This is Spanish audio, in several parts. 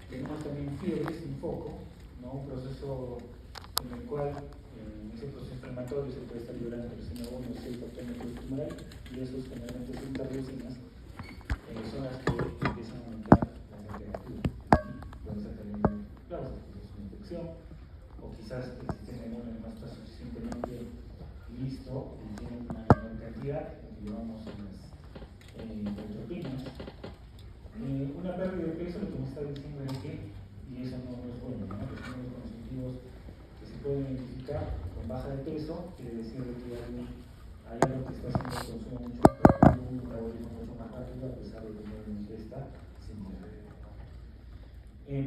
Tenemos también fiebre sin foco, ¿no? Un proceso en el cual en ese proceso inflamatorio se puede estar liberando toxina 1 o 6 factores tumoral, y esos generalmente son interleucinas, son las que empiezan a aumentar la temperatura. Puede ser también, claro, es una infección, o quizás el sistema inmune no está suficientemente listo y tiene una menor cantidad, que llevamos en las entropinas. Una pérdida de peso, lo que me está diciendo es que, y eso no es bueno, ¿no? Que son los constitutivos que se pueden identificar con baja de peso, quiere decir que hay algo que está haciendo el consumo mucho más rápido, un metabolismo mucho más rápido, a pesar de que no ingesta similar.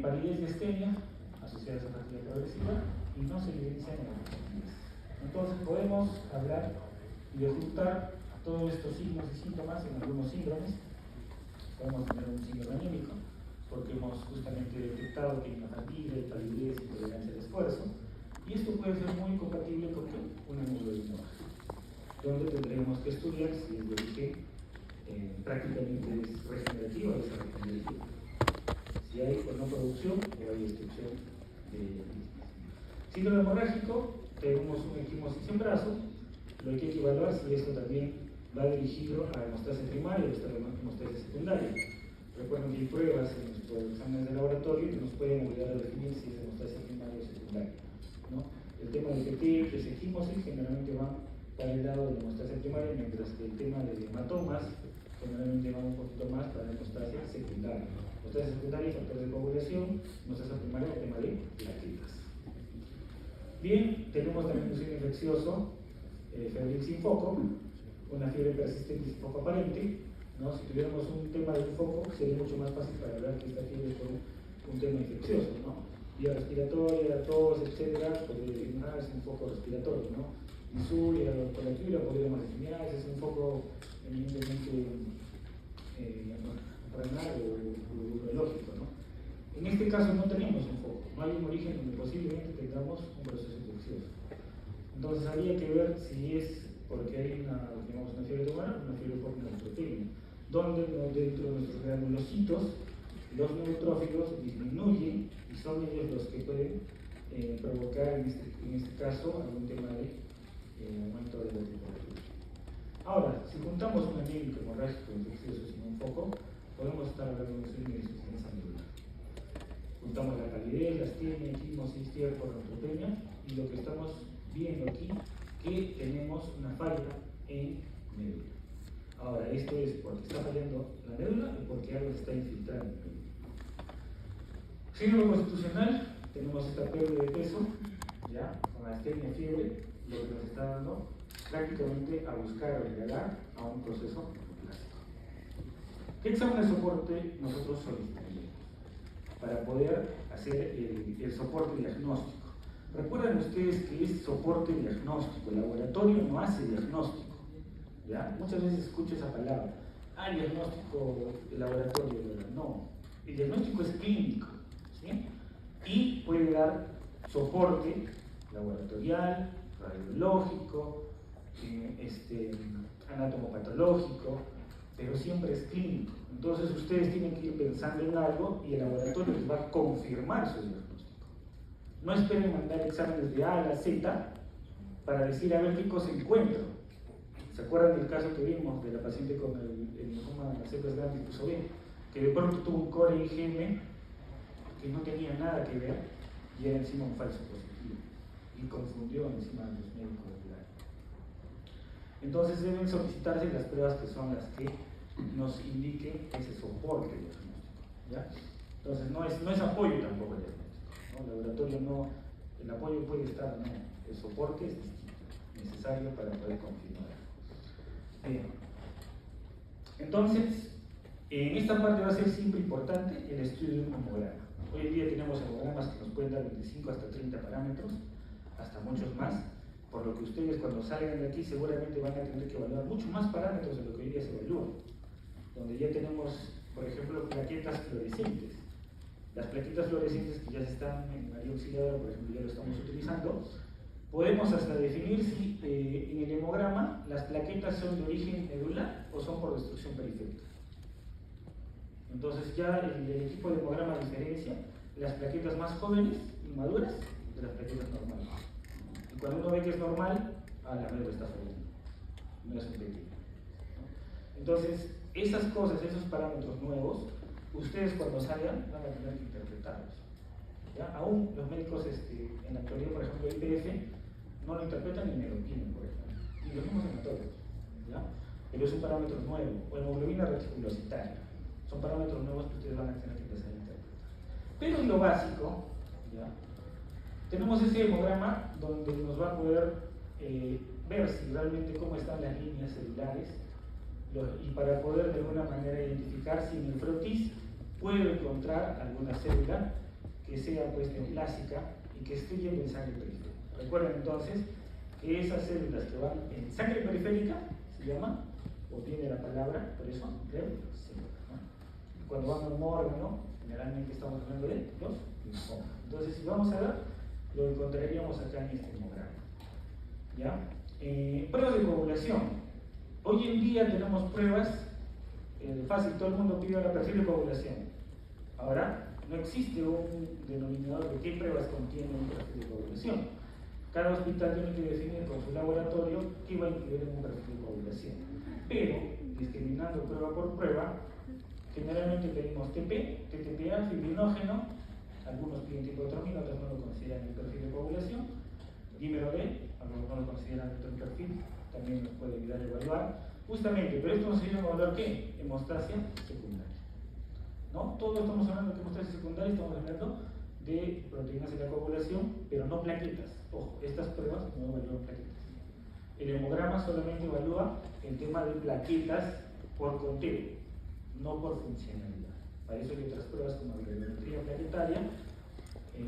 Palidez y astenia, asociadas a fatiga progresiva, y no se evidencian en las pacientes. Entonces podemos hablar y de juntar todos estos signos y síntomas en algunos síndromes. Podemos tener un síndrome anímico, porque hemos justamente detectado que hay una fatiga, palidez, intolerancia al esfuerzo, y esto puede ser muy compatible con una hemoglobina baja, donde tendremos que estudiar si el de origen prácticamente es regenerativa o desregenerativa, si hay o no producción o hay destrucción de mismas. Síndrome hemorrágico, tenemos una equimosis en brazo, lo que hay que evaluar si esto también va dirigido a hemostasia primaria o hemostasia secundaria. Recuerden que hay pruebas en nuestros exámenes de laboratorio que nos pueden ayudar a definir si es hemostasia primaria o secundaria, ¿no? El tema de PT, que es equimosis, generalmente va para el lado de la hemostasia primaria, mientras que el tema de hematomas generalmente va un poquito más para la hemostasia secundaria. Hemostasia secundaria, factor de coagulación; hemostasia primaria, el tema de plaquetas. Bien, tenemos también un signo infeccioso, febril sin foco, una fiebre persistente sin foco aparente, ¿no? Si tuviéramos un tema de un foco, sería mucho más fácil para hablar que esta fiebre es un tema infeccioso, ¿no? Vía respiratoria, tos, etcétera, podría decir, es un foco respiratorio, ¿no? Insuria, por la fibra podríamos definir, ese es un foco eminentemente renal o urológico, ¿no? En este caso no tenemos un foco, no hay un origen donde posiblemente tengamos un proceso infeccioso. Entonces habría que ver si es porque hay una fiebre tumoral o una fiebre por neutropenia, donde dentro de nuestros granulocitos los neutrófilos disminuyen y son ellos los que pueden provocar en este caso algún tema de aumento de la temperatura. Ahora, si juntamos un anémico hemorrágico infeccioso sin un foco, podemos estar hablando de una insuficiencia medular. Juntamos la palidez, la astenia, equimosis, fiebre por neutropenia, y lo que estamos viendo aquí que tenemos una falla en médula. Ahora, esto es porque está fallando la médula y porque algo está infiltrando en la médula. Síndrome constitucional, tenemos esta pérdida de peso, ya, con astenia, fiebre, lo que nos está dando prácticamente a buscar o llegar a un proceso neoplásico. ¿Qué examen de soporte nosotros solicitaríamos para poder hacer el soporte diagnóstico? Recuerden ustedes que es soporte diagnóstico, el laboratorio no hace diagnóstico, ¿ya? Muchas veces escucho esa palabra, diagnóstico, el laboratorio, no, el diagnóstico es clínico, ¿sí? Y puede dar soporte laboratorial, radiológico, anatomopatológico, pero siempre es clínico. Entonces ustedes tienen que ir pensando en algo y el laboratorio les va a confirmar su diagnóstico. No esperen mandar exámenes de A a la Z para decir a ver qué cosa encuentro. ¿Se acuerdan del caso que vimos de la paciente con el linfoma de las células grandes tipo B, que de pronto tuvo un core IgM que no tenía nada que ver y era encima un falso positivo y confundió encima de los médicos del área? Entonces deben solicitarse las pruebas que son las que nos indiquen ese soporte diagnóstico, ¿ya? Entonces no es apoyo tampoco el diagnóstico, ¿no? El laboratorio no, el apoyo puede estar, no, el soporte es necesario para poder confirmar. Bien. Entonces, en esta parte va a ser siempre importante el estudio de un hemograma. Hoy en día tenemos hemogramas que nos pueden dar 25 hasta 30 parámetros, hasta muchos más, por lo que ustedes cuando salgan de aquí seguramente van a tener que evaluar mucho más parámetros de lo que hoy día se evalúa, donde ya tenemos, por ejemplo, plaquetas fluorescentes. Las plaquetas fluorescentes que ya están en área auxiliadora, por ejemplo, ya lo estamos utilizando, podemos hasta definir si en el hemograma las plaquetas son de origen medular o son por destrucción periférica. Entonces ya el equipo de hemograma diferencia las plaquetas más jóvenes y maduras de las plaquetas normales. Y cuando uno ve que es normal, la médula está fallando, no es un pequeño. Entonces, esas cosas, esos parámetros nuevos, ustedes cuando salgan van a tener que interpretarlos. ¿Ya? Aún los médicos en la actualidad, por ejemplo, IPF, no lo interpretan ni me lo piden, por ejemplo. Y los mismos hematólogos. ¿Ya? Pero es un parámetro nuevo, o hemoglobina reticulocitaria. Son parámetros nuevos que ustedes van a tener que empezar a interpretar. Pero en lo básico, ¿ya? Tenemos ese hemograma donde nos va a poder ver si realmente cómo están las líneas celulares y para poder de alguna manera identificar si en el frotis puedo encontrar alguna célula que sea pues neoplásica y que esté yendo en sangre periférica. Recuerden entonces que esas células que van en sangre periférica se llama, o tiene la palabra, por eso, célula, ¿no? Cuando van a un órgano, generalmente estamos hablando de los linfomas. Entonces, si vamos a ver, lo encontraríamos acá en este hemograma. ¿Ya? Pruebas de coagulación. Hoy en día tenemos pruebas fácil, todo el mundo pide la perfil de coagulación. Ahora, no existe un denominador de qué pruebas contiene un perfil de coagulación. Cada hospital tiene que definir con su laboratorio qué va a incluir en un perfil de coagulación. Pero, discriminando prueba por prueba, generalmente pedimos TP, TTPA, fibrinógeno, algunos piden tipotromina, otros no lo consideran el perfil de coagulación, dímero D, algunos no lo consideran dentro del perfil, también nos puede ayudar a evaluar, justamente, pero esto nos ayuda a evaluar ¿qué? Hemostasia secundaria. ¿No? Todos estamos hablando de hemostasia secundaria, estamos hablando de proteínas de la coagulación, pero no plaquetas. Ojo, estas pruebas no evalúan plaquetas. El hemograma solamente evalúa el tema de plaquetas por conteo, no por funcionalidad. Para eso hay otras pruebas como la gravimetría plaquetaria,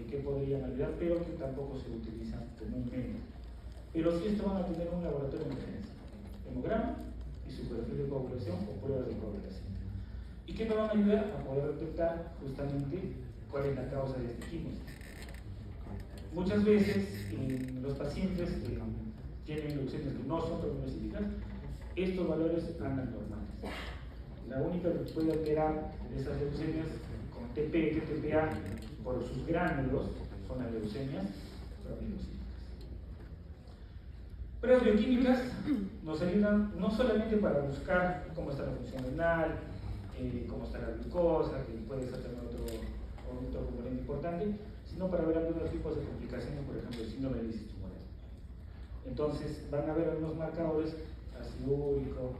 que podrían ayudar, pero que tampoco se utilizan comúnmente. Pero sí esto van a tener un laboratorio de referencia, hemograma y su perfil de coagulación o pruebas de coagulación. ¿Y qué me van a ayudar? A poder detectar justamente cuál es la causa de este quimio. Muchas veces los pacientes que tienen leucemias que no son prognósticas, estos valores andan normales. La única que puede alterar esas leucemias con TP, TTPA por sus gránulos son las leucemias prognósticas. Pruebas bioquímicas nos ayudan no solamente para buscar cómo está la función renal, cómo está la glucosa, que puede ser también otro componente importante, sino para ver algunos tipos de complicaciones, por ejemplo, el síndrome de lisis tumoral. Entonces, van a ver algunos marcadores, ácido úrico,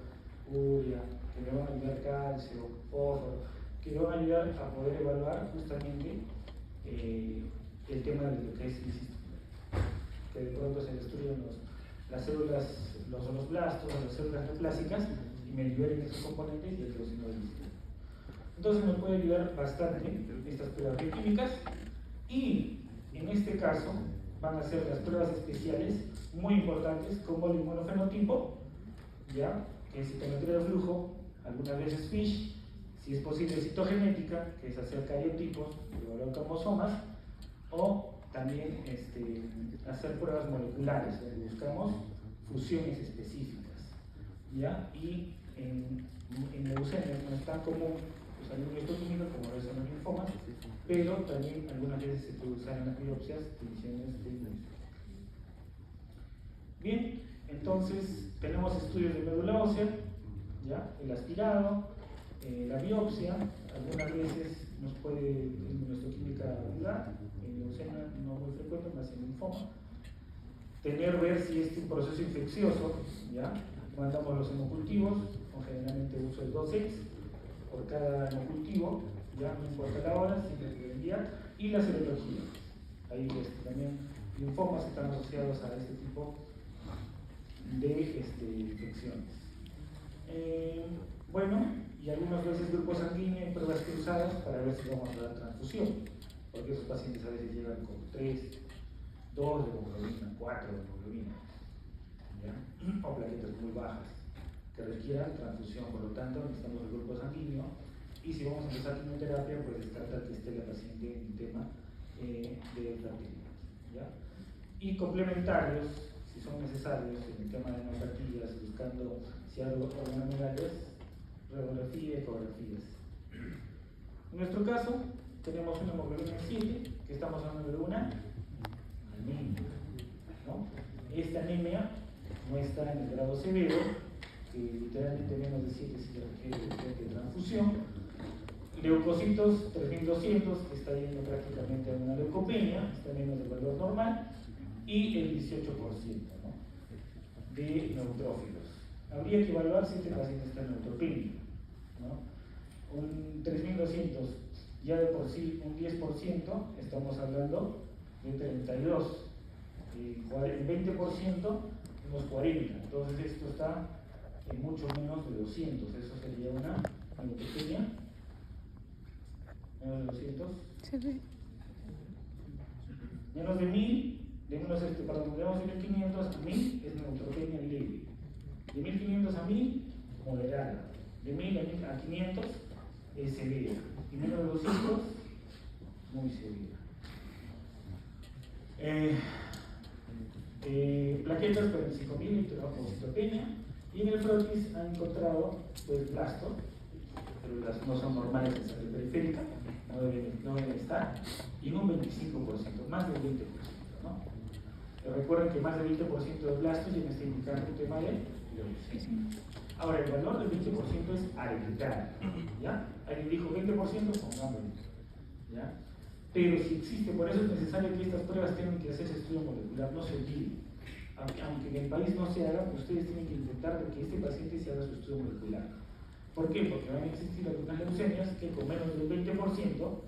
urea, que le van a ayudar calcio, fósforo, que le van a ayudar a poder evaluar justamente el tema de lo que es lisis tumoral. Que de pronto se destruyen las células, los blastos, las células neoplásicas, y me liberen esos componentes y el leucino del lisis. Entonces nos puede ayudar bastante estas pruebas bioquímicas, y en este caso van a ser las pruebas especiales muy importantes como el inmunofenotipo, ¿ya? Que es citometría de flujo, algunas veces FISH, si es posible citogenética, que es hacer cariotipos, evaluar cromosomas, o también hacer pruebas moleculares, donde buscamos fusiones específicas, ¿ya? Y en leucemia no es tan común usar un histoquímico como lo son los linfomas, pero también algunas veces se puede usar en las biopsias divisiones de inmunización. Bien, entonces tenemos estudios de médula ósea, ¿ya? El aspirado, la biopsia, algunas veces nos puede inmunohistoquímica ayudar, en leucemia no muy frecuente, más en linfoma. Ver si es un proceso infeccioso, ¿ya? Mandamos los hemocultivos, con generalmente uso de 2 sets por cada hemocultivo, ya no importa la hora, siempre puede enviar, y la serología. Ahí también linfomas están asociados a este tipo de infecciones. Bueno, y algunas veces grupos sanguíneos, pruebas cruzadas para ver si vamos a dar transfusión, porque esos pacientes a veces llegan con 3, 2 de hemoglobina, 4 de hemoglobina, ¿ya? O plaquetas muy bajas que requieran transfusión. Por lo tanto, necesitamos el grupo sanguíneo, y si vamos a empezar quimioterapia, pues descartar que esté la paciente en tema de fertilidad, ¿ya? Y complementarios, si son necesarios, en el tema de hemopatías, buscando si hay organomegalías, radiografía y ecografías. nuestro caso, tenemos una hemoglobina 7, que estamos hablando de una anemia, ¿no? Esta anemia no está en el grado severo, que literalmente menos de 7 si se requiere de transfusión. Leucocitos 3200, que está yendo prácticamente a una leucopenia, está menos del valor normal, y el 18%, ¿no?, de neutrófilos. Habría que evaluar si este paciente está en neutropenia, ¿no? Un 3200, ya de por sí un 10%, estamos hablando de 32, el 20%, unos 40, entonces esto está en mucho menos de 200, eso sería una neutropenia. Menos de 200. Sí. Menos de 1000, de menos perdón, de 1500 a 1000 es neutropenia leve. De 1500 a 1000, moderada. De 1000 a 500 es severa. Y menos de 200, muy severa. Plaquetas para el 5000 y trombocitopenia. Y en el frotis han encontrado pues blastos, pero las no son normales en sangre periférica, no deben estar, y en un 25%, más del 20%, ¿no? Recuerden que más del 20% de blastos ya me está indicando un tema de leucemia. Ahora, el valor del 20% es arbitrario, ¿ya? Alguien dijo 20%, pongámoslo, ¿ya? Pero si existe, por eso es necesario que estas pruebas tengan que hacerse estudio molecular, no se olviden. Aunque en el país no se haga, ustedes tienen que intentar que este paciente se haga su estudio molecular. ¿Por qué? Porque van a existir algunas leucemias que con menos del 20%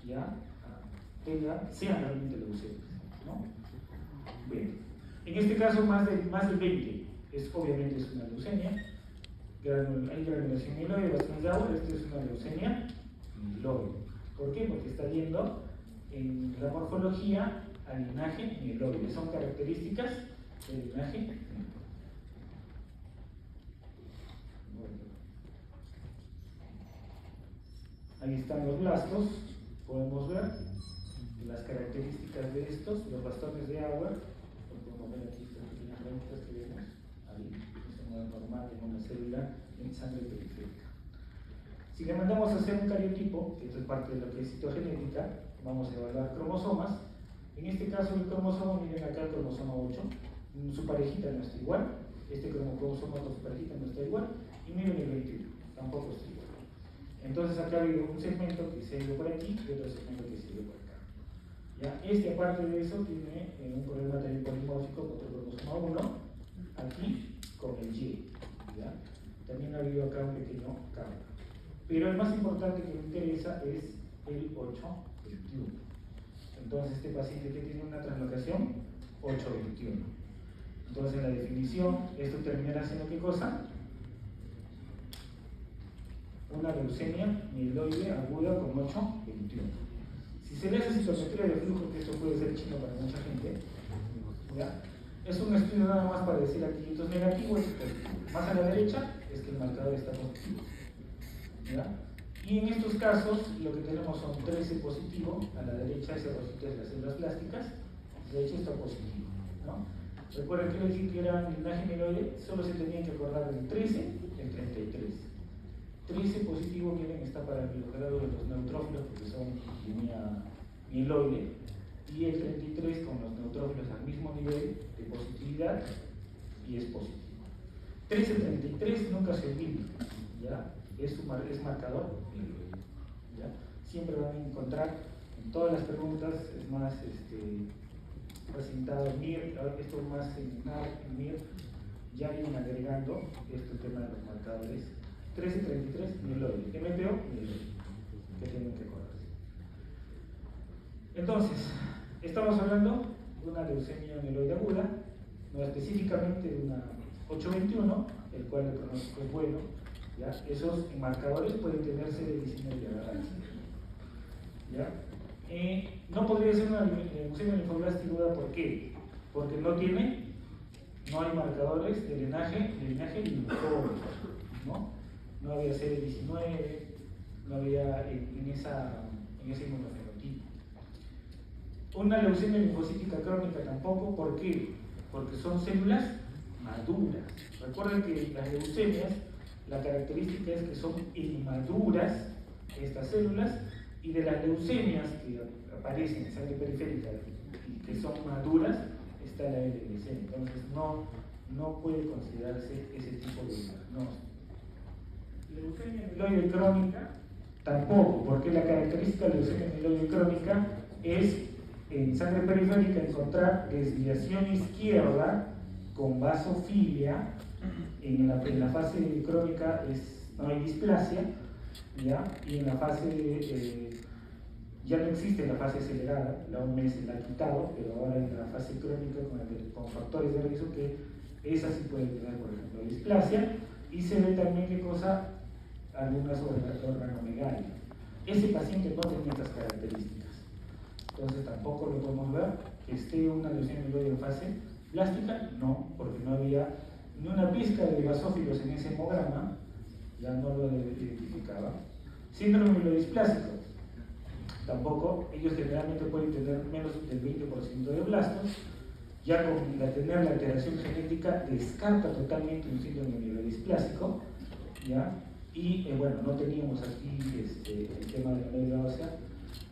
ya sean realmente leucemias, ¿no? Bien. En este caso, más del 20% obviamente es una leucemia. Hay granulación mieloide, bastante de agua, esto es una leucemia mieloide. ¿Por qué? Porque está yendo en la morfología al linaje mieloide. Son características del linaje mieloide. Ahí están los blastos, podemos ver las características de estos, los bastones de agua, podemos ver aquí estas pequeñas ramitas que vemos, ahí, es un normal en una célula en sangre periférica. Si le mandamos a hacer un cariotipo, que esto es parte de lo que es citogenética, vamos a evaluar cromosomas. En este caso el cromosoma, miren acá el cromosoma 8, su parejita no está igual, este cromosoma con su parejita no está igual, y miren el 21, tampoco está igual. Entonces acá ha habido un segmento que se ha ido por aquí y otro segmento que se ha ido por acá. ¿Ya? Aparte de eso, tiene un problema también polimórfico con el cromosoma 1, aquí con el Y. ¿Ya? También ha habido acá un pequeño cambio. Pero el más importante que me interesa es el 821. Entonces, este paciente que tiene una translocación 821. Entonces, en la definición, esto terminará siendo ¿qué cosa? Una leucemia mieloide aguda con 821. Si se le hace citometría de flujo, que esto puede ser chino para mucha gente, ¿ya? Es un estudio nada más para decir aquí, esto es negativo, esto es positivo. Más a la derecha es que el marcador está positivo, ¿ya? Y en estos casos lo que tenemos son 13 positivo, a la derecha ese rojito es las células plásticas, de hecho está positivo, ¿no? Recuerden que les dije que era un linaje mieloide, solo se tenían que acordar del 13, el 33. 13 positivo, miren, está para el grado de los neutrófilos porque son línea mieloide, y el 33 con los neutrófilos al mismo nivel de positividad y es positivo. 13-33 nunca se olvida, ¿ya? Es marcador mieloide, ¿ya? Siempre van a encontrar en todas las preguntas, es más presentado MIR, esto más en MIR, ya vienen agregando este tema de los marcadores. 13-33 mieloide, MPO mieloide, que tienen que acordarse. Entonces, estamos hablando de una leucemia mieloide aguda, no específicamente de una 821, el cual el pronóstico es bueno, ¿ya? Esos marcadores pueden tenerse de 19 de agarrarse, ¿ya? No podría ser una leucemia linfoblástica aguda, ¿por qué? Porque no hay marcadores de linaje linfóide, ¿no? No había CD19, no había en ese inmunofenotipo. Una leucemia linfocítica crónica tampoco, ¿por qué? Porque son células maduras. Recuerden que las leucemias, la característica es que son inmaduras estas células, y de las leucemias que aparecen en sangre periférica y que son maduras, está la LGLC. Entonces no puede considerarse ese tipo de diagnóstico. Leucemia mieloide crónica tampoco, porque la característica de la leucemia mieloide crónica es en sangre periférica encontrar desviación izquierda con vasofilia. En la fase crónica no hay displasia, ¿ya? Y en la fase ya no existe la fase acelerada, la OMS la ha quitado, pero ahora en la fase crónica con factores de riesgo que esa sí puede tener, por ejemplo, displasia, y se ve también qué cosa, algunas organomegalias. Ese paciente no tenía estas características, entonces tampoco lo podemos ver. Que esté una leucemia mieloide en fase plástica, no, porque no había ni una pizca de basófilos en ese hemograma, ya no lo identificaba. Síndrome mielodisplásico, tampoco. Ellos generalmente pueden tener menos del 20% de blastos. Ya con tener la alteración genética descarta totalmente un síndrome mielodisplásico, ¿ya? Y bueno, no teníamos aquí el tema de la médula ósea,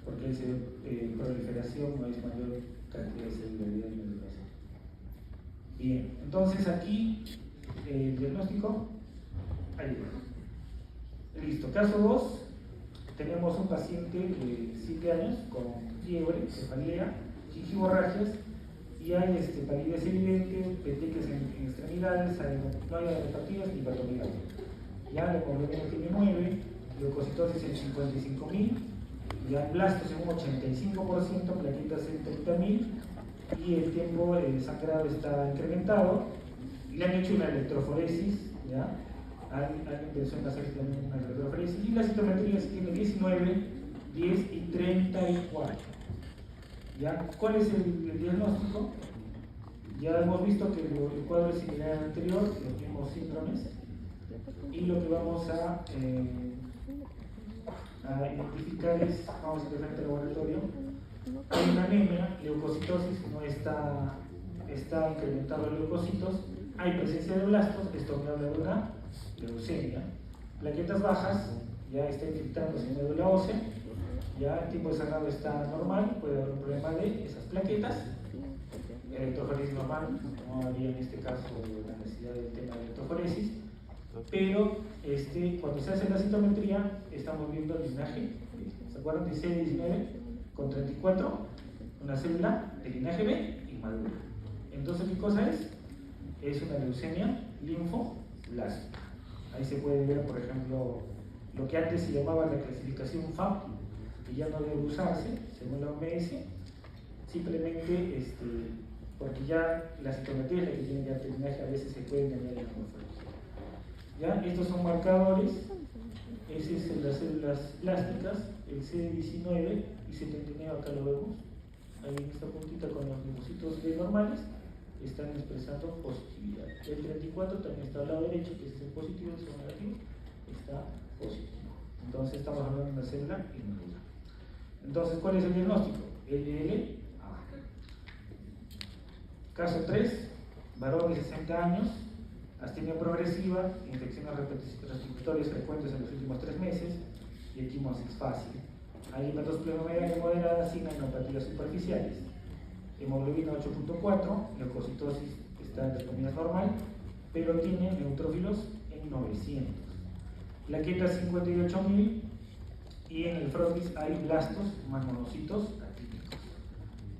porque esa proliferación no es mayor cantidad de celularidad de médula ósea. Bien, entonces aquí el diagnóstico, ahí va. Listo, caso 2, tenemos un paciente de 7 años con fiebre, cefalea, gingivorragias, y hay palidez evidente, petequias en extremidades, no hay adenopatías ni hepatomegalia. Ya la hemoglobina tiene 9, leucocitosis en 55.000, ya blastos en un 85%, plaquetas en 30.000, y el tiempo sangrado está incrementado. Le han hecho una electroforesis, ¿ya? Alguien pensó en hacer también una electroforesis, y la citometría tiene 19, 10 y 34. ¿Ya? ¿Cuál es el diagnóstico? Ya hemos visto que el cuadro es similar al anterior, los mismos síndromes, y lo que vamos a identificar es, vamos a hacer frente al laboratorio, hay una anemia, leucocitosis, no está incrementado el leucocitos, hay presencia de blastos, esto me habla de una leucemia, plaquetas bajas, ya está infiltrándose en médula ósea, ya el tipo de sangrado está normal, puede haber un problema de esas plaquetas, electroforesis normal, no habría en este caso la necesidad del tema de electroforesis, pero cuando se hace la citometría estamos viendo el linaje, ¿se acuerdan? 16, 19 con 34, una célula de linaje B inmadura. Entonces, ¿qué cosa es? Es una leucemia linfoblástica. Ahí se puede ver, por ejemplo, lo que antes se llamaba la clasificación FAP, que ya no debe usarse, según la OMS, simplemente porque ya la citometría es la que tiene ya linaje, a veces se puede engañar en la morfología. ¿Ya? Estos son marcadores, ese es las células plásticas, el CD19 y 79, acá lo vemos, ahí en esta puntita con los linfocitos B normales, están expresando positividad. El 34 también está al lado derecho, que es el positivo, el segundo negativo, está positivo. Entonces estamos hablando de una célula inmadura. Entonces, ¿cuál es el diagnóstico? LLA. Caso 3, varón de 60 años, astenia progresiva, infecciones respiratorias frecuentes en los últimos 3 meses y equimosis fácil. Hay hepatosplenomegalia moderada sin anopatías superficiales. Hemoglobina 8.4, leucocitosis está entre comillas normal, pero tiene neutrófilos en 900. Plaquetas 58.000 y en el frotis hay blastos más monocitos atípicos.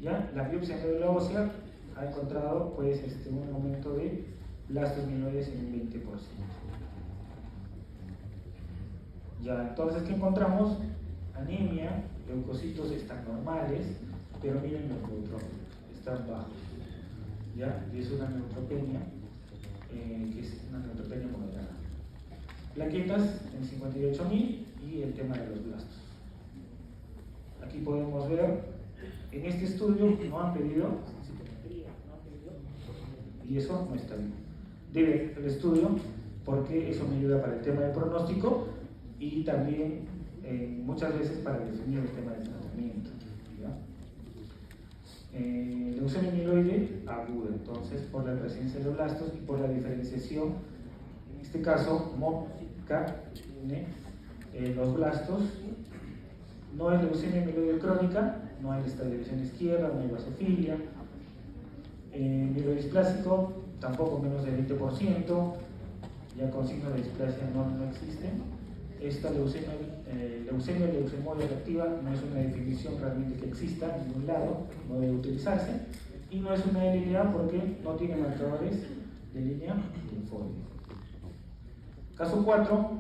¿Ya? La biopsia en médula ósea ha encontrado pues, un aumento de blastos mieloides en un 20%. Ya, entonces, ¿qué encontramos? Anemia, leucocitos están normales, pero miren los neutrófilos, están bajos. ¿Ya? Y es una neutropenia, que es una neutropenia moderada. Plaquetas en 58.000 y el tema de los blastos. Aquí podemos ver, en este estudio no han pedido psicometría, y eso no está bien. Debe el estudio, porque eso me ayuda para el tema del pronóstico y también muchas veces para definir el tema del tratamiento. Leucemia mieloide aguda, entonces por la presencia de blastos y por la diferenciación, en este caso MOPK los blastos. No es leucemia mieloide crónica, no hay estabilización izquierda, no hay basofilia. Mielodisplásico, tampoco menos del 20%, ya con signos de displasia no existen. Esta leucemia leucemoide reactiva no es una definición realmente que exista en ningún lado, no debe utilizarse, y no es una LLA porque no tiene marcadores de línea linfóide. Caso 4,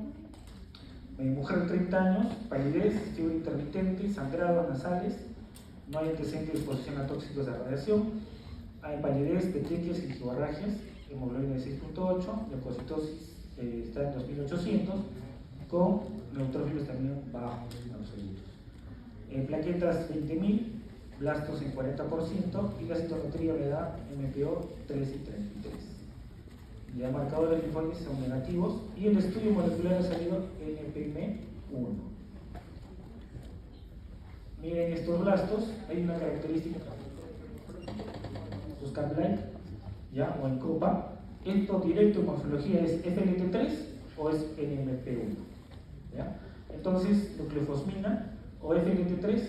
mujer de 30 años, palidez, fiebre intermitente, sangrado nasales, no hay antecedente de exposición a tóxicos de radiación, hay palidez, petequias y hemorragias, hemoglobina de 6.8, leucocitosis está en 2800, con neutrófilos también bajos absolutos. Plaquetas 20.000, blastos en 40% y la citometría me da MPO 3 y 33. Ya marcadores linfóides son negativos y el estudio molecular ha salido NPM1. Miren estos blastos, hay una característica, los Kaplan, ¿ya? O en copa. Esto directo en morfología es FLT3 o es NMP1, ¿ya? Entonces, nucleofosmina o FLT3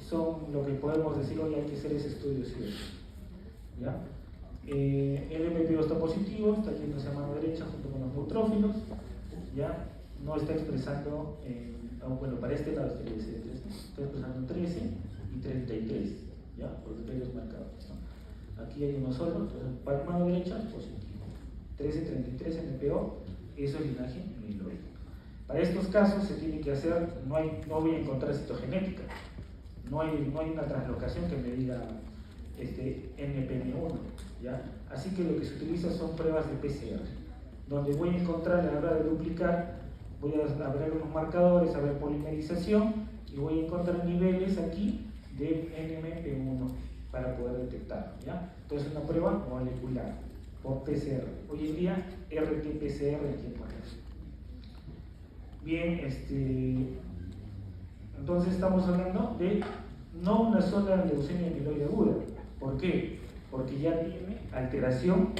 son lo que podemos decir hoy hay que hacer ese estudio, ¿sí? ¿Ya? El MPO está positivo, está yendo hacia mano derecha junto con los neutrófilos, ¿ya? No está expresando, bueno, para este lado está expresando 13 y 33, ¿ya? Por los detalles marcados, ¿no? Aquí hay uno solo, entonces para mano derecha positivo, 13, 33 MPO, eso es linaje mieloide. Para estos casos se tiene que hacer, no voy a encontrar citogenética, no hay una translocación que me diga NPM1, ¿ya? Así que lo que se utiliza son pruebas de PCR, donde voy a encontrar a la hora de duplicar, voy a ver unos marcadores, a ver polimerización y voy a encontrar niveles aquí de NMP1 para poder detectar, ¿ya? Entonces una prueba molecular por PCR. Hoy en día RT-PCR en tiempo real. Bien, entonces estamos hablando de no una sola leucemia mieloide aguda. ¿Por qué? Porque ya tiene alteración.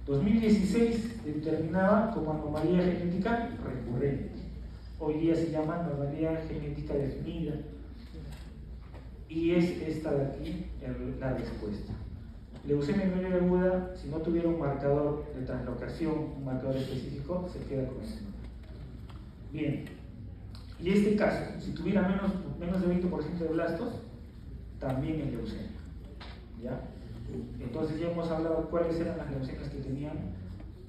2016 determinaba como anomalía genética recurrente. Hoy día se llama anomalía genética definida. Y es esta de aquí la respuesta. Leucemia mieloide aguda, si no tuviera un marcador de translocación, un marcador específico, se queda con eso. Bien. Y este caso, si tuviera menos de 20% de blastos, también es leucemia, ¿ya? Entonces ya hemos hablado cuáles eran las leucemias que tenían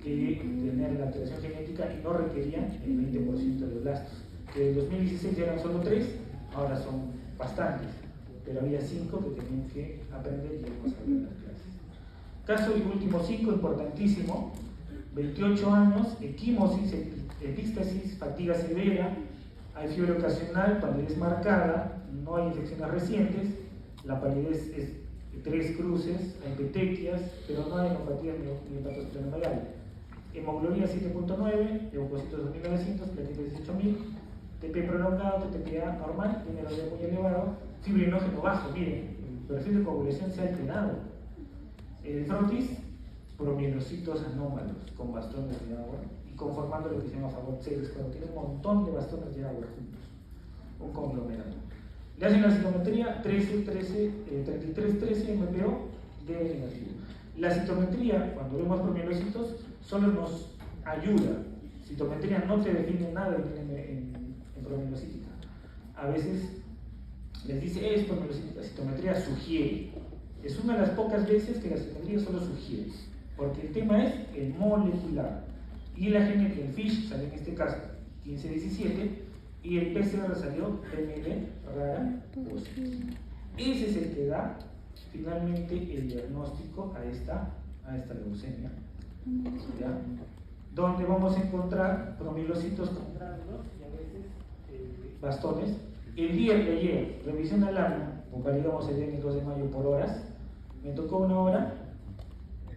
que tener la alteración genética y no requerían el 20% de blastos. Que en 2016 ya eran solo 3, ahora son bastantes, pero había 5 que tenían que aprender y ya hemos hablado en las clases. Caso y último 5, importantísimo, 28 años, equimosis, epístasis, fatiga severa, hay fiebre ocasional, palidez marcada, no hay infecciones recientes, la palidez es 3 cruces, hay petequias, pero no hay neuropatías ni hepatosplenomegalia. Hemoglobina 7.9, leucocitos 2900, plaquetas 18000, TP prolongado, TPA normal, número de muy elevado, fibrinógeno bajo, miren, el perfil de coagulación se ha alterado. Frontis, promielocitos anómalos con bastones de agua y conformando lo que se llama favor 6, cuando tiene un montón de bastones de agua juntos, un conglomerado. Le hacen la citometría 33, 13 MPO de negativo. La citometría, cuando vemos promielocitos, solo nos ayuda. Citometría no te define nada en promielocítica. A veces les dice es promielocítica, citometría sugiere. Es una de las pocas veces que la citometría solo sugiere, porque el tema es el molecular. Y la genética, el FISH salió en este caso 1517 y el PCR salió PML rara positiva. Ese es el que da finalmente el diagnóstico a esta leucemia, ¿ya? Donde vamos a encontrar promielocitos con gránulos y a veces bastones. El día de ayer, revisión al lámina, validamos el día del 2 de mayo por horas, me tocó 1 hora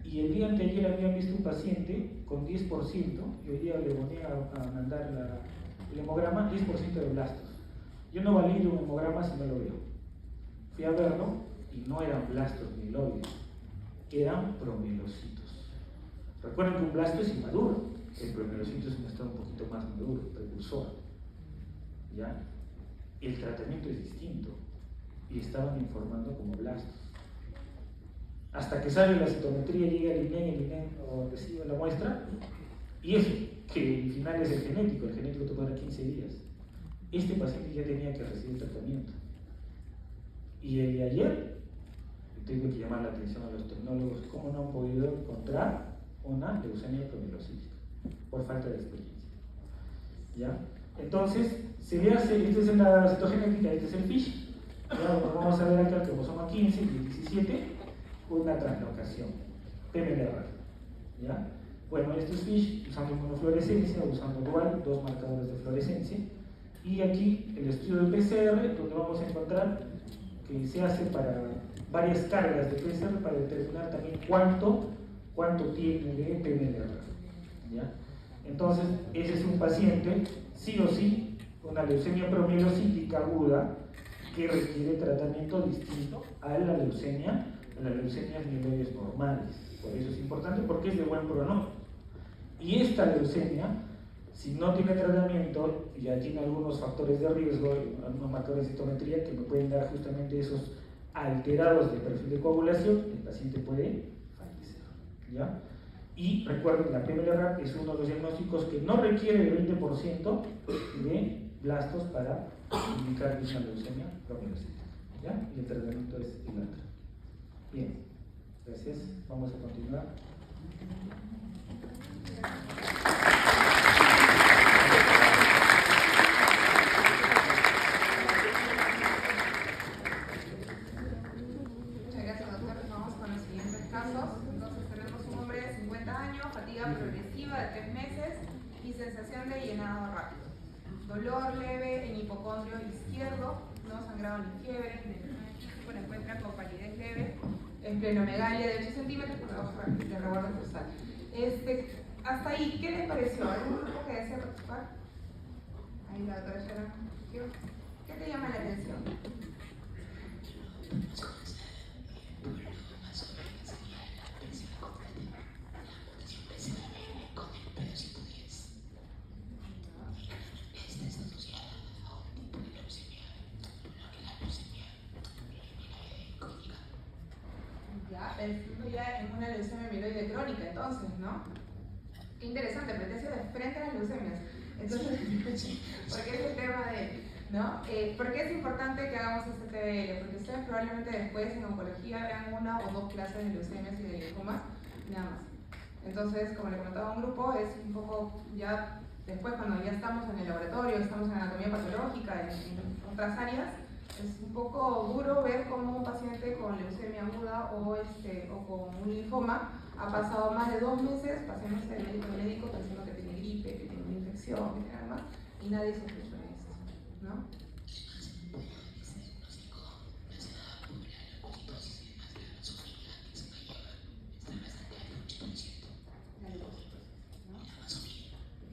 y el día anterior habían visto un paciente con 10% y hoy día le voy a mandar el hemograma, 10% de blastos. Yo no valido un hemograma si no lo veo. Fui a verlo y no eran blastos mieloides, eran promielocitos. Recuerden que un blasto es inmaduro, el premerocito es un estado un poquito más maduro, precursor, ¿ya? El tratamiento es distinto y estaban informando como blastos. Hasta que sale la citometría, llega el INEM recibe la muestra, y eso, que al final es el genético te puede dar 15 días. Este paciente ya tenía que recibir tratamiento. Y el de ayer, tengo que llamar la atención a los tecnólogos, cómo no han podido encontrar una leucemia promielocítica por falta de experiencia. ¿Ya? Entonces, se le hace, esta es la citogenética, este es el FISH. Ya, vamos a ver acá el cromosoma 15 y 17, una translocación, PMLR. ¿Ya? Bueno, esto es FISH, usando inmunofluorescencia, usando dual, dos marcadores de fluorescencia. Y aquí el estudio de PCR, donde vamos a encontrar que se hace para varias cargas de PCR para determinar también cuánto tiene de PMLR. ¿Ya? Entonces, ese es un paciente, sí o sí, con una leucemia promielocítica aguda que requiere tratamiento distinto a las leucemias mieloides normales. Por eso es importante, porque es de buen pronóstico. Y esta leucemia, si no tiene tratamiento, ya tiene algunos factores de riesgo, algunos marcadores de citometría que me pueden dar justamente esos alterados de perfil de coagulación, el paciente puede fallecer. ¿Ya? Y recuerden que la PMLR es uno de los diagnósticos que no requiere el 20% de blastos para indicar que es una leucemia promielocítica. ¿Ya? Y el tratamiento es bilateral. Bien, gracias. Vamos a continuar. Muchas gracias, doctor. Vamos con los siguientes casos. Entonces tenemos un hombre de 50 años, fatiga progresiva de 3 meses y sensación de llenado rápido. Dolor leve en hipocondrio izquierdo, no sangrado ni fiebre. Se encuentra con palidez leve, esplenomegalia de 8 centímetros por debajo de rebordo dorsal. Hasta ahí, ¿qué les pareció? ¿Algún grupo que desea participar? Ahí la doctora Sharon. ¿Qué te llama la atención? Ya en una leucemia mieloide crónica, entonces, ¿no? Qué interesante, pero te hace de frente a las leucemias. Entonces, porque es el tema de, ¿no? ¿Por qué es importante que hagamos este TBL? Porque ustedes probablemente después en oncología vean una o dos clases de leucemias y de linfomas, nada más. Entonces, como le comentaba a un grupo, es un poco ya después cuando ya estamos en el laboratorio, estamos en anatomía patológica, en otras áreas, es un poco duro ver cómo un paciente con leucemia aguda o con un linfoma ha pasado más de 2 meses pasándose de médico a médico pensando que tiene gripe, que tiene una infección, que tiene algo más, y nadie se puso en esto, ¿no?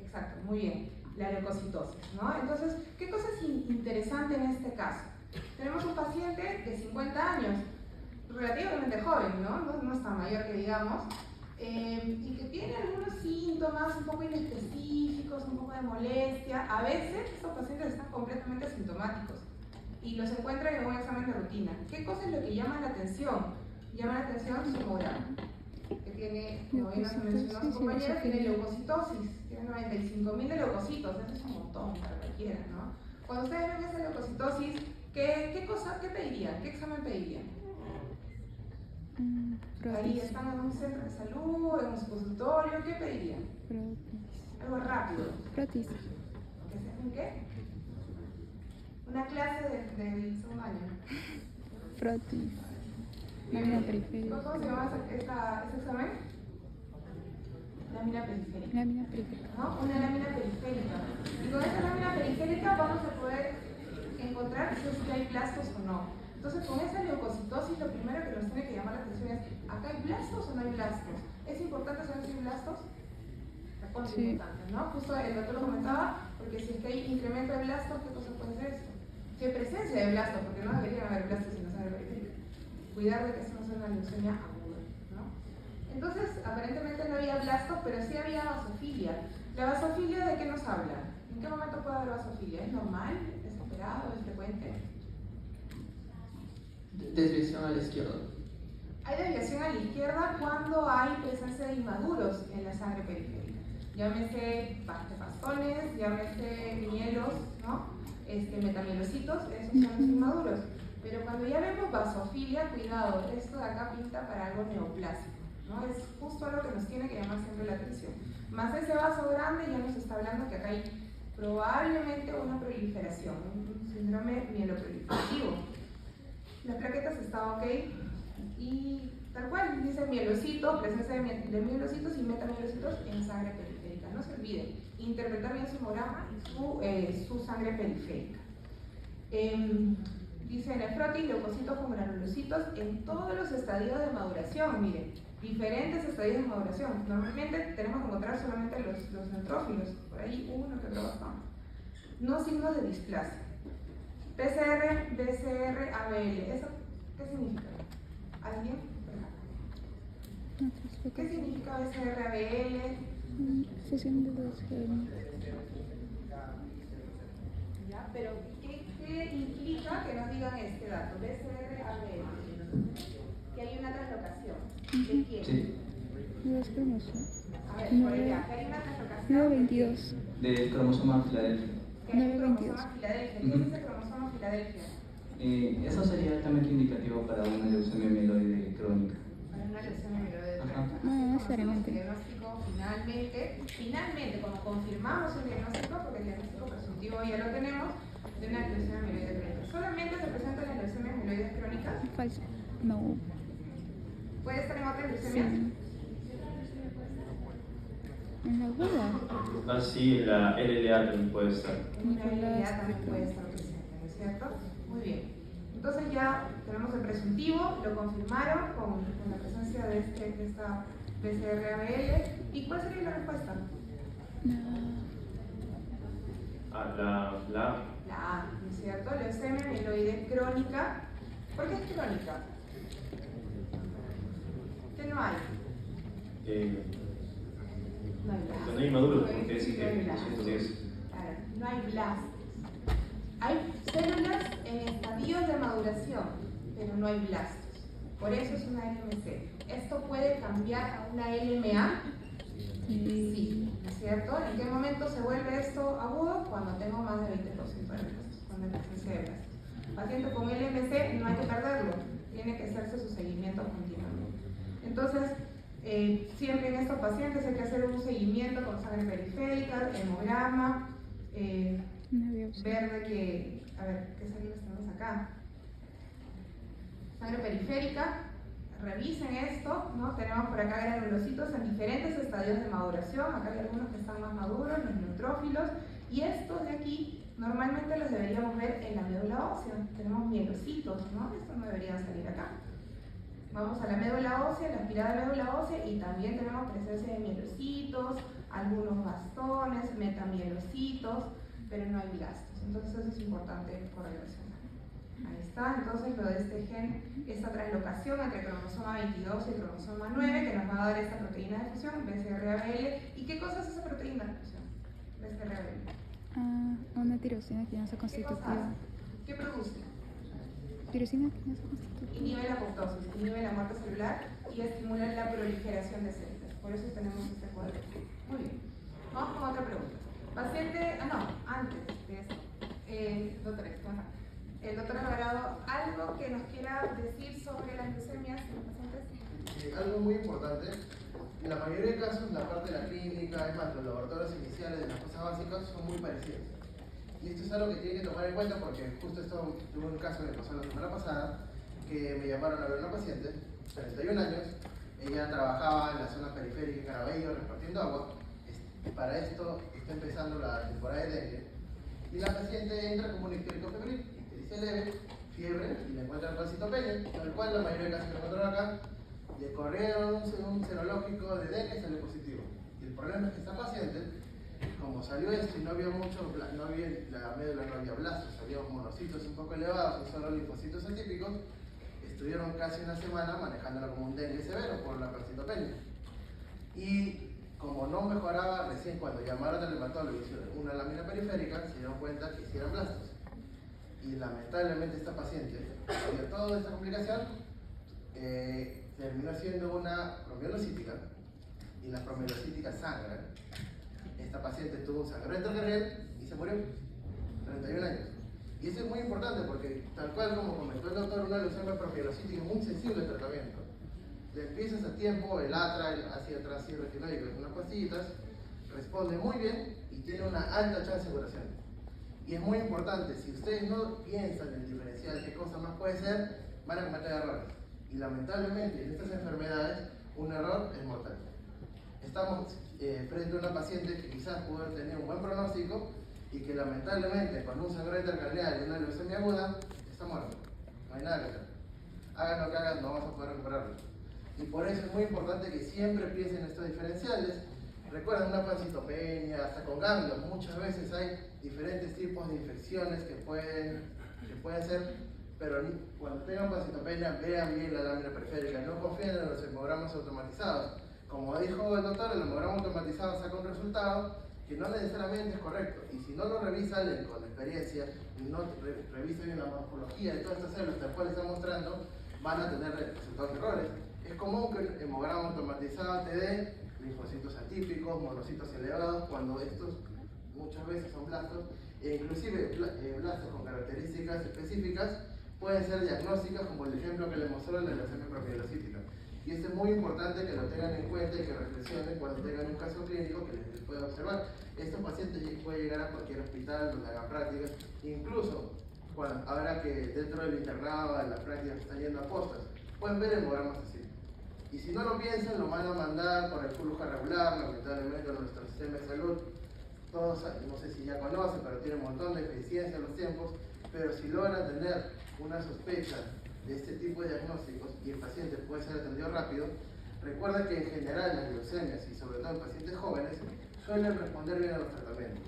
Exacto, muy bien, la leucocitosis, ¿no? Entonces, ¿qué cosa es interesante en este caso? Tenemos un paciente de 50 años, relativamente joven, no está mayor que digamos, y que tiene algunos síntomas un poco inespecíficos, un poco de molestia. A veces estos pacientes están completamente asintomáticos y los encuentran en un examen de rutina. ¿Qué cosa es lo que llama la atención? Llama la atención su hemograma, que tiene, como bien nos mencionó su compañera, tiene leucocitosis, tiene 95.000 de leucocitos, eso es un montón para cualquiera, ¿no? Cuando ustedes ven esa leucocitosis, ¿qué pedirían? ¿Qué examen pedirían? Ahí están en un centro de salud, en un supositorio, ¿qué pedirían? Algo rápido. Protis. ¿En qué? Una clase del segundo año. Protis. Lámina periférica. ¿Cómo se llama ese examen? Lámina periférica. Lámina periférica. ¿No? Una lámina periférica. Y con esa lámina periférica vamos a poder encontrar si es que hay blastos o no. Entonces, con esa leucocitosis, lo primero que nos tiene que llamar la atención es: ¿acá hay blastos o no hay blastos? ¿Es importante saber si hay blastos? Es Sí. importante, ¿no? Justo el doctor lo comentaba, porque si es que hay incremento de blastos, ¿qué cosa puede ser esto? ¿Qué presencia de blastos? Porque no deberían haber blastos si no sangre periférica. Cuidar de que esto no sea una leucemia aguda, ¿no? Entonces, aparentemente no había blastos, pero sí había basofilia. ¿La basofilia de qué nos habla? ¿En qué momento puede haber basofilia? ¿Es normal? ¿Es esperado? ¿Es frecuente? Desviación a la izquierda. Hay desviación a la izquierda cuando hay presencia de inmaduros en la sangre periférica. Llámese bastones, llámese mielos, ¿no? Metamielocitos, esos son los inmaduros. Pero cuando ya vemos basofilia, cuidado, esto de acá pinta para algo neoplásico, ¿no? Es justo algo que nos tiene que llamar siempre la atención. Más ese vaso grande ya nos está hablando que acá hay probablemente una proliferación, un síndrome mieloproliferativo. Las plaquetas están ok y tal cual, dice mielocito, presencia de mielocitos y metamielocitos en sangre periférica. No se olviden, interpretar bien su hemograma y su sangre periférica. Dice nefrotis, leucocitos con granulocitos en todos los estadios de maduración, miren, diferentes estadios de maduración. Normalmente tenemos que encontrar solamente los neutrófilos, por ahí uno que otro bastón. No signos de displasia. PCR, BCR, ABL, ¿eso qué significa? ¿Alguien? ¿Qué significa BCR, ABL? Fusión de dos genes. ¿Ya? Pero ¿qué implica que nos digan este dato? BCR, ABL. Que hay una translocación. ¿De quién? Sí. Dos cromosomas. A ver, por allá, que hay una translocación. 922. Del cromosoma Filadelfia. Que hay un 922. cromosoma Filadelfia. ¿Qué es ese cromosoma Filadelfia? Eso sería altamente indicativo para una leucemia mieloide crónica. Para una leucemia mieloide Ajá. crónica. No, no necesariamente. El diagnóstico finalmente, como confirmamos el diagnóstico, porque el diagnóstico presuntivo ya lo tenemos, de una leucemia mieloide crónica. ¿Solamente se presentan las leucemias mieloides crónicas? Falso. No. ¿Puede estar en otras leucemias? Sí. En la aguda. Ah, sí, la LLA también puede estar. En una LLA también puede estar presente, ¿no es cierto? Muy bien. Entonces ya tenemos el presuntivo, lo confirmaron con la presencia de esta PCR-ABL. ¿Y cuál sería la respuesta? No. Ah, la La A, ¿no es cierto? Leucemia mieloide crónica. ¿Por qué es crónica? ¿Qué no hay? No hay blastos. no hay maduros, No hay- porque dice no hay que blastos. 210. Claro, no hay blastos. Hay células en estadios de maduración, pero no hay blastos. Por eso es una LMC. ¿Esto puede cambiar a una LMA? Sí, ¿no es cierto? ¿En qué momento se vuelve esto agudo? Cuando tengo más de 20% de blastos, cuando hay presencia de blastos. Paciente con LMC no hay que perderlo, tiene que hacerse su seguimiento continuamente. Entonces, siempre en estos pacientes hay que hacer un seguimiento con sangre periférica, hemograma, Una biopsia. ver de que, a ver, ¿qué células tenemos acá? Sangre periférica, revisen esto, ¿no? Tenemos por acá granulocitos en diferentes estadios de maduración, acá hay algunos que están más maduros, los neutrófilos, y estos de aquí normalmente los deberíamos ver en la médula ósea, tenemos mielocitos, ¿no? Estos no deberían salir acá. Vamos a la médula ósea, la aspirada médula ósea, y también tenemos presencia de mielocitos, algunos bastones, metamielocitos, pero no hay blastos. Entonces eso es importante correlacionar. Ahí está, entonces lo de este gen, esta translocación entre el cromosoma 22 y el cromosoma 9, que nos va a dar esta proteína de fusión, BCR-ABL. ¿Y qué cosa es esa proteína de fusión? BCR-ABL. Una tirosina quinasa ¿Qué cosa constitutiva. hace? ¿Qué produce? Tirosina quinasa constitutiva. Inhibe la apoptosis, inhibe la muerte celular y estimula la proliferación de células. Por eso tenemos este cuadro. Muy bien. Vamos con otra pregunta. Paciente, antes de eso. Doctores, ¿cómo están? El doctor Alvarado, ¿algo que nos quiera decir sobre las leucemias en los pacientes? Algo muy importante, en la mayoría de casos la parte de la clínica, es más, los laboratorios iniciales de las cosas básicas son muy parecidos. Y esto es algo que tienen que tomar en cuenta porque justo esto tuve un caso que me pasó la semana pasada, que me llamaron a ver una paciente, 31 años, ella trabajaba en la zona periférica de Caraballo repartiendo agua. Para esto está empezando la temporada de dengue y la paciente entra como un ictérico febril, ictericia leve, fiebre y le encuentran con citopenia, tal cual la mayoría de casos que encontraron acá, le corrieron un serológico de dengue y salió positivo. Y el problema es que esta paciente, como salió esto y no había mucho, no había, la médula no había blastos, había monocitos un poco elevados y solo linfocitos atípicos, estuvieron casi una semana manejándola como un dengue severo por la persitopenia. Y como no mejoraba, recién cuando llamaron al hematólogo y hicieron una lámina periférica, se dieron cuenta que hicieron blastos. Y lamentablemente esta paciente, debido a toda esta complicación, terminó siendo una promielocítica, y las promielocíticas sangran. Esta paciente tuvo un sangrado intercardial y se murió, 31 años. Y eso es muy importante porque, tal cual como comentó el doctor, una leucemia promielocítica es muy sensible al tratamiento. Le empiezas a tiempo, el atra, el ácido transirretinoico, unas pastillitas, responde muy bien y tiene una alta chance de curación. Y es muy importante, si ustedes no piensan en diferenciar qué cosa más puede ser, van a cometer errores. Y lamentablemente en estas enfermedades, un error es mortal. Estamos frente a una paciente que quizás pudo tener un buen pronóstico y que lamentablemente con un sangrado intercardial y una leucemia aguda, está muerto. No hay nada que hacer. Hagan lo que hagan, no vamos a poder recuperarlo. Y por eso es muy importante que siempre piensen en estos diferenciales. Recuerden una pancitopenia, hasta con ganglios. Muchas veces hay diferentes tipos de infecciones que pueden ser, pero cuando tengan pancitopenia, vean bien la lámina periférica. No confíen en los hemogramas automatizados. Como dijo el doctor, el hemograma automatizado saca un resultado que no necesariamente es correcto. Y si no lo revisan con experiencia, y no revisan bien la morfología de todas estas células tal cual están mostrando, van a tener resultados de errores. Es común que el hemograma automatizado te dé linfocitos atípicos, monocitos elevados, cuando estos muchas veces son blastos, e inclusive blastos con características específicas pueden ser diagnósticas, como el ejemplo que le mostró en la leucemia promielocítica. Y esto es muy importante que lo tengan en cuenta y que reflexionen cuando tengan un caso clínico que les pueda observar. Estos pacientes pueden llegar a cualquier hospital donde hagan prácticas, incluso ahora que dentro del internado, en las prácticas están yendo a postas, pueden ver hemogramas así. Y si no lo piensan, lo van a mandar por el flujo regular, lamentablemente nuestro sistema de salud, todos, no sé si ya conocen, pero tiene un montón de eficiencia en los tiempos, pero si logran tener una sospecha de este tipo de diagnósticos y el paciente puede ser atendido rápido, recuerda que en general las leucemias y sobre todo en pacientes jóvenes suelen responder bien a los tratamientos,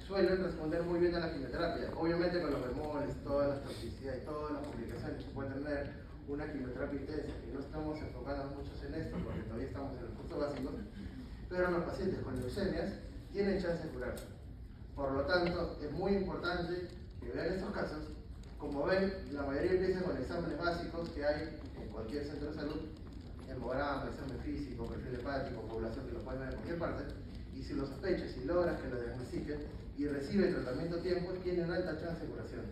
suelen responder muy bien a la quimioterapia, obviamente con los bemoles, todas las toxicidades y todas las complicaciones que puede tener una quimioterapia intensa, y no estamos enfocando muchos en esto porque todavía estamos en el curso básico, pero los pacientes con leucemias tienen chance de curarse. Por lo tanto, es muy importante que vean estos casos. Como ven, la mayoría empieza con exámenes básicos que hay en cualquier centro de salud, hemograma, examen físico, perfil hepático, población que lo pueden ver en cualquier parte, y si lo sospechas y logras que lo diagnostiquen y recibe tratamiento a tiempo, tiene una alta chance de curación.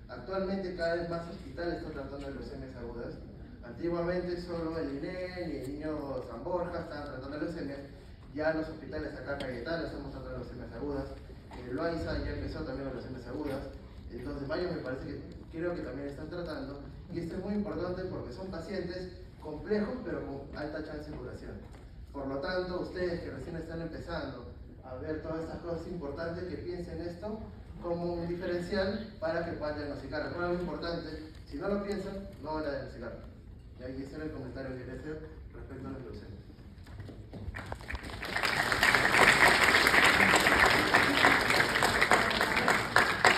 Actualmente cada vez más hospitales están tratando de leucemias agudas. Antiguamente solo el INEM y el niño San Borja estaban tratando de leucemia. Ya los hospitales acá Cayetano estamos tratando de leucemias agudas. El Loaiza ya empezó también con leucemias agudas. Entonces Mayo me parece que creo que también están tratando. Y esto es muy importante porque son pacientes complejos pero con alta chance de curación. Por lo tanto, ustedes que recién están empezando a ver todas estas cosas importantes, que piensen esto como un diferencial para que puedan diagnosticar. Recuerden, algo importante, si no lo piensan, no van a diagnosticar. Y ahí ese era el comentario que quería hacer respecto a la leucemia.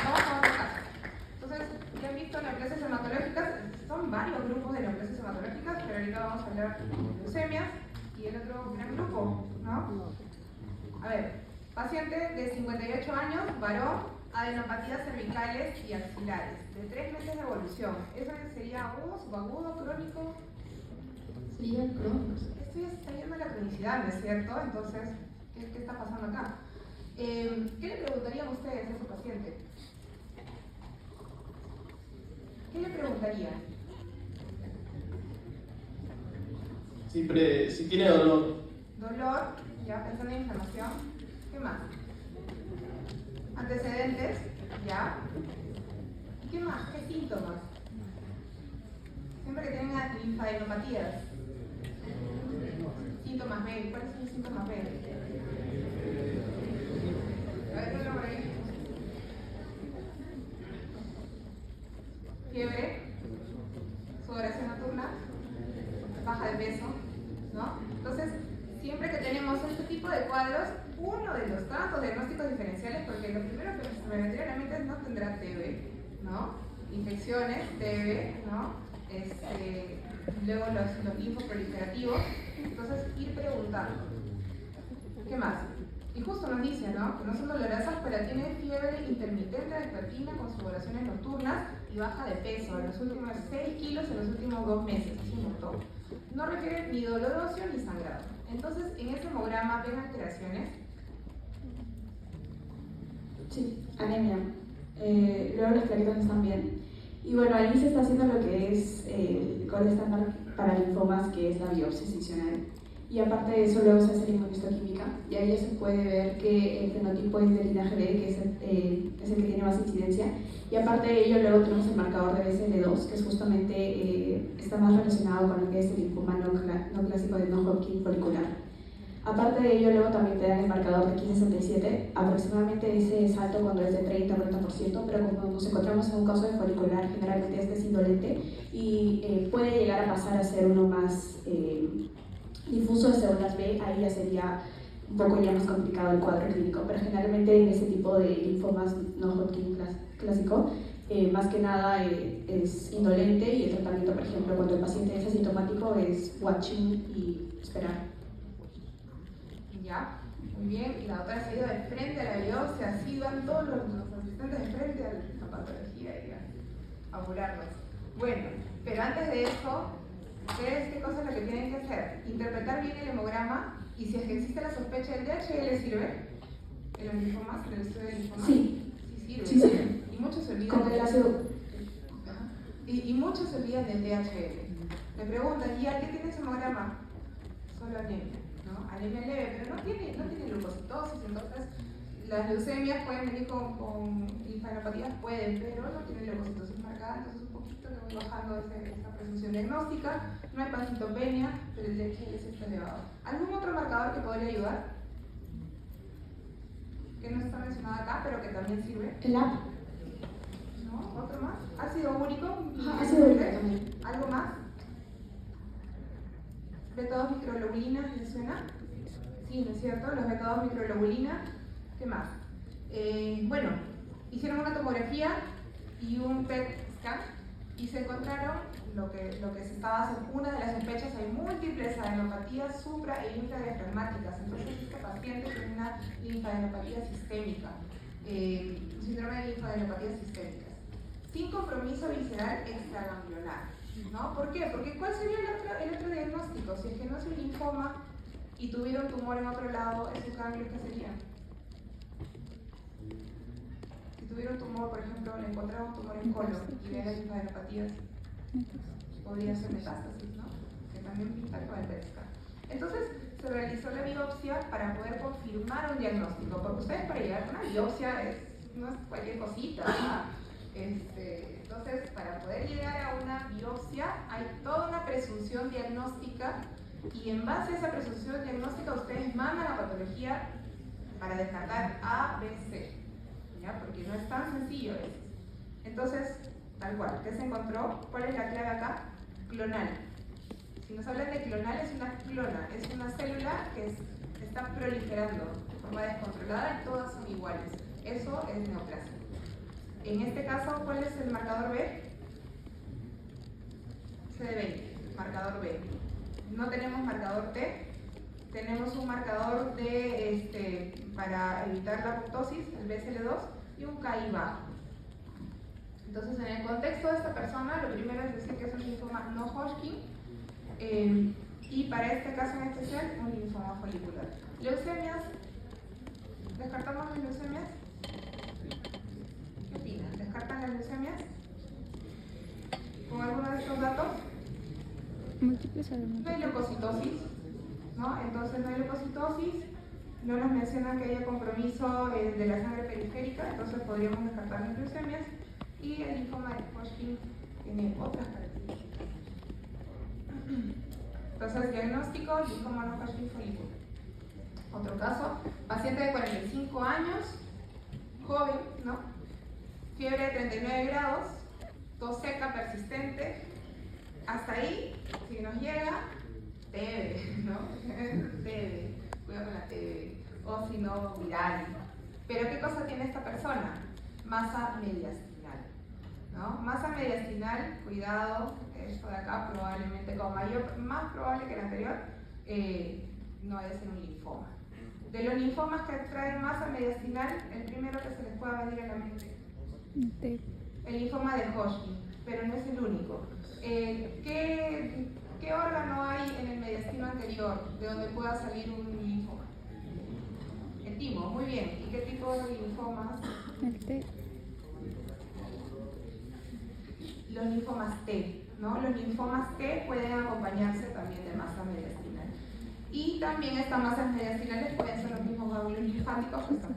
Vamos a otro caso. Entonces, ya han visto neoplasias hematológicas, son varios grupos de neoplasias hematológicas, pero ahorita vamos a hablar de leucemias y el otro gran grupo, ¿no? A ver, paciente de 58 años, varón, adenopatías cervicales y axilares, de 3 meses de evolución. ¿Eso sería agudo, subagudo, crónico? Sería crónico. Esto ya se está yendo a la cronicidad, ¿no es cierto? Entonces, ¿qué está pasando acá? ¿Qué le preguntarían ustedes a ese paciente? ¿Qué le preguntarían? Si tiene dolor. Dolor, ya pensando en inflamación. ¿Qué más? Antecedentes, ya. ¿Y qué más? ¿Qué síntomas? Siempre que tengan linfadenopatías. Síntomas B. ¿Cuáles son los síntomas B? A ver, ponlo por ahí. Fiebre, sudoración nocturna, baja de peso, ¿no? Entonces, siempre que tenemos este tipo de cuadros, uno de los tantos diagnósticos diferenciales, porque lo primero que se me vendría a la mente es no tendrá TB, ¿no? infecciones, TB, ¿no? Luego los linfoproliferativos. Entonces, ir preguntando. ¿Qué más? Y justo nos dice, ¿no? Que no son dolorosas, pero tienen fiebre intermitente vespertina con sudoraciones nocturnas y baja de peso en los últimos 6 kilos en los últimos 2 meses. Es un montón. No refiere ni dolor óseo ni sangrado. Entonces, en ese hemograma ven alteraciones. Sí, anemia. Luego las plaquetas están bien. Y bueno, ahí se está haciendo lo que es el gol estándar para linfomas, que es la biopsia seccional. Y aparte de eso, luego se hace la inmunohistoquímica, y ahí ya se puede ver que el fenotipo es del linaje B, que es el que tiene más incidencia. Y aparte de ello, luego tenemos el marcador de BCL2, que es justamente está más relacionado con lo que es el linfoma no clásico de no-Hodgkin folicular. Aparte de ello, luego también te dan el marcador de Ki-67, aproximadamente ese es alto cuando es de 30-40%, pero como nos encontramos en un caso de folicular, generalmente este es indolente y puede llegar a pasar a ser uno más difuso de células B, ahí ya sería un poco ya más complicado el cuadro clínico, pero generalmente en ese tipo de linfomas no-Hodgkin clásico, más que nada es indolente, y el tratamiento, por ejemplo, cuando el paciente es asintomático, es watching y esperar. Ya, muy bien. Y la doctora se ha ido de frente a la biopsia, así van todos los asistentes de frente a la patología y a apurarnos. Bueno, pero antes de eso, ¿ustedes qué cosa es lo que tienen que hacer? Interpretar bien el hemograma, y si es que existe la sospecha del DHL, ¿sirve? ¿En los linfomas? ¿En el estudio de linfomas? Sí. Sí sirve. Sí sirve. Y muchos se olvidan Con el ácido. y muchos se olvidan del DHL. Me preguntan, ¿y a qué tiene ese hemograma? Solo anemia, ¿no? Anemia leve, pero no tiene leucocitosis, entonces las leucemias pueden venir con linfadenopatía, pueden, pero no tienen leucocitosis marcada, entonces un poquito le voy bajando esa presunción diagnóstica. No hay pancitopenia, pero el DHL sí está elevado. ¿Algún otro marcador que podría ayudar? Que no está mencionado acá, pero que también sirve. El AP. ¿No? ¿Otro más? ¿Ácido úrico? Ácido úrico también. ¿Algo más? ¿Beta-2 microglobulina le suena? Sí, ¿no es cierto? Los beta-2 microglobulina. ¿Qué más? Bueno, hicieron una tomografía y un PET scan y se encontraron lo que se estaba haciendo. Una de las sospechas, hay múltiples adenopatías supra e infradiafragmáticas. Entonces, este paciente tiene una linfadenopatía sistémica, síndrome de linfadenopatía sistémica, sin compromiso visceral extraganglionar, ¿no? ¿Por qué? Porque ¿cuál sería el otro diagnóstico? Si es que no es un linfoma y tuvieron tumor en otro lado, ¿esos ganglios qué serían? Si tuvieron tumor, por ejemplo, le encontraron un tumor en colon y ven las linfadenopatías, podría ser metástasis, ¿no? Que también pinta con el PET scan. Entonces, se realizó la biopsia para poder confirmar un diagnóstico, porque ustedes, para llegar a una biopsia no es cualquier cosita, ¿no? Entonces, para poder llegar a una biopsia hay toda una presunción diagnóstica, y en base a esa presunción diagnóstica ustedes mandan a patología para descartar A, B, C, ¿ya? Porque no es tan sencillo eso. Entonces, tal cual, ¿qué se encontró? ¿Cuál es la clave acá? Clonal. Si nos hablan de clonal, es una clona, es una célula que está proliferando de forma descontrolada y todas son iguales. Eso es neoplasia. En este caso, ¿cuál es el marcador B? CD20, marcador B. No tenemos marcador T, tenemos un marcador para evitar la apoptosis, el BCL2, y un KI bajo. Entonces, en el contexto de esta persona, lo primero es decir que es un linfoma no Hodgkin, y para este caso en especial, un linfoma folicular. Leucemias, ¿descartamos las leucemias? ¿Qué opinan? ¿Descartan las leucemias? ¿Con alguno de estos datos? Múltiples No hay adenopatías. leucocitosis, ¿no? Entonces no hay leucocitosis, no nos mencionan que haya compromiso de la sangre periférica, entonces podríamos descartar las leucemias, y el linfoma de Hodgkin tiene otras características. Entonces, diagnóstico, linfoma no Hodgkin folículo. Otro caso, paciente de 45 años, joven, ¿no? Fiebre de 39 grados, tos seca persistente. Hasta ahí, si nos llega, TB, ¿no? TB, cuidado con la TB, o si no, viral. Pero ¿qué cosa tiene esta persona? Masa mediastinal, ¿no? Masa mediastinal, cuidado, esto de acá probablemente como mayor, más probable que el anterior, no vaya a ser un linfoma. De los linfomas que traen masa mediastinal, el primero que se les pueda venir a la mente, el linfoma de Hodgkin, pero no es el único. ¿Qué órgano hay en el mediastino anterior de donde pueda salir un linfoma? El timo, muy bien. ¿Y qué tipo de linfomas? El T. Los linfomas T, ¿no? Los linfomas T pueden acompañarse también de masa mediastinal. Y también estas masas mediastinales pueden ser los mismos ganglios linfáticos que están,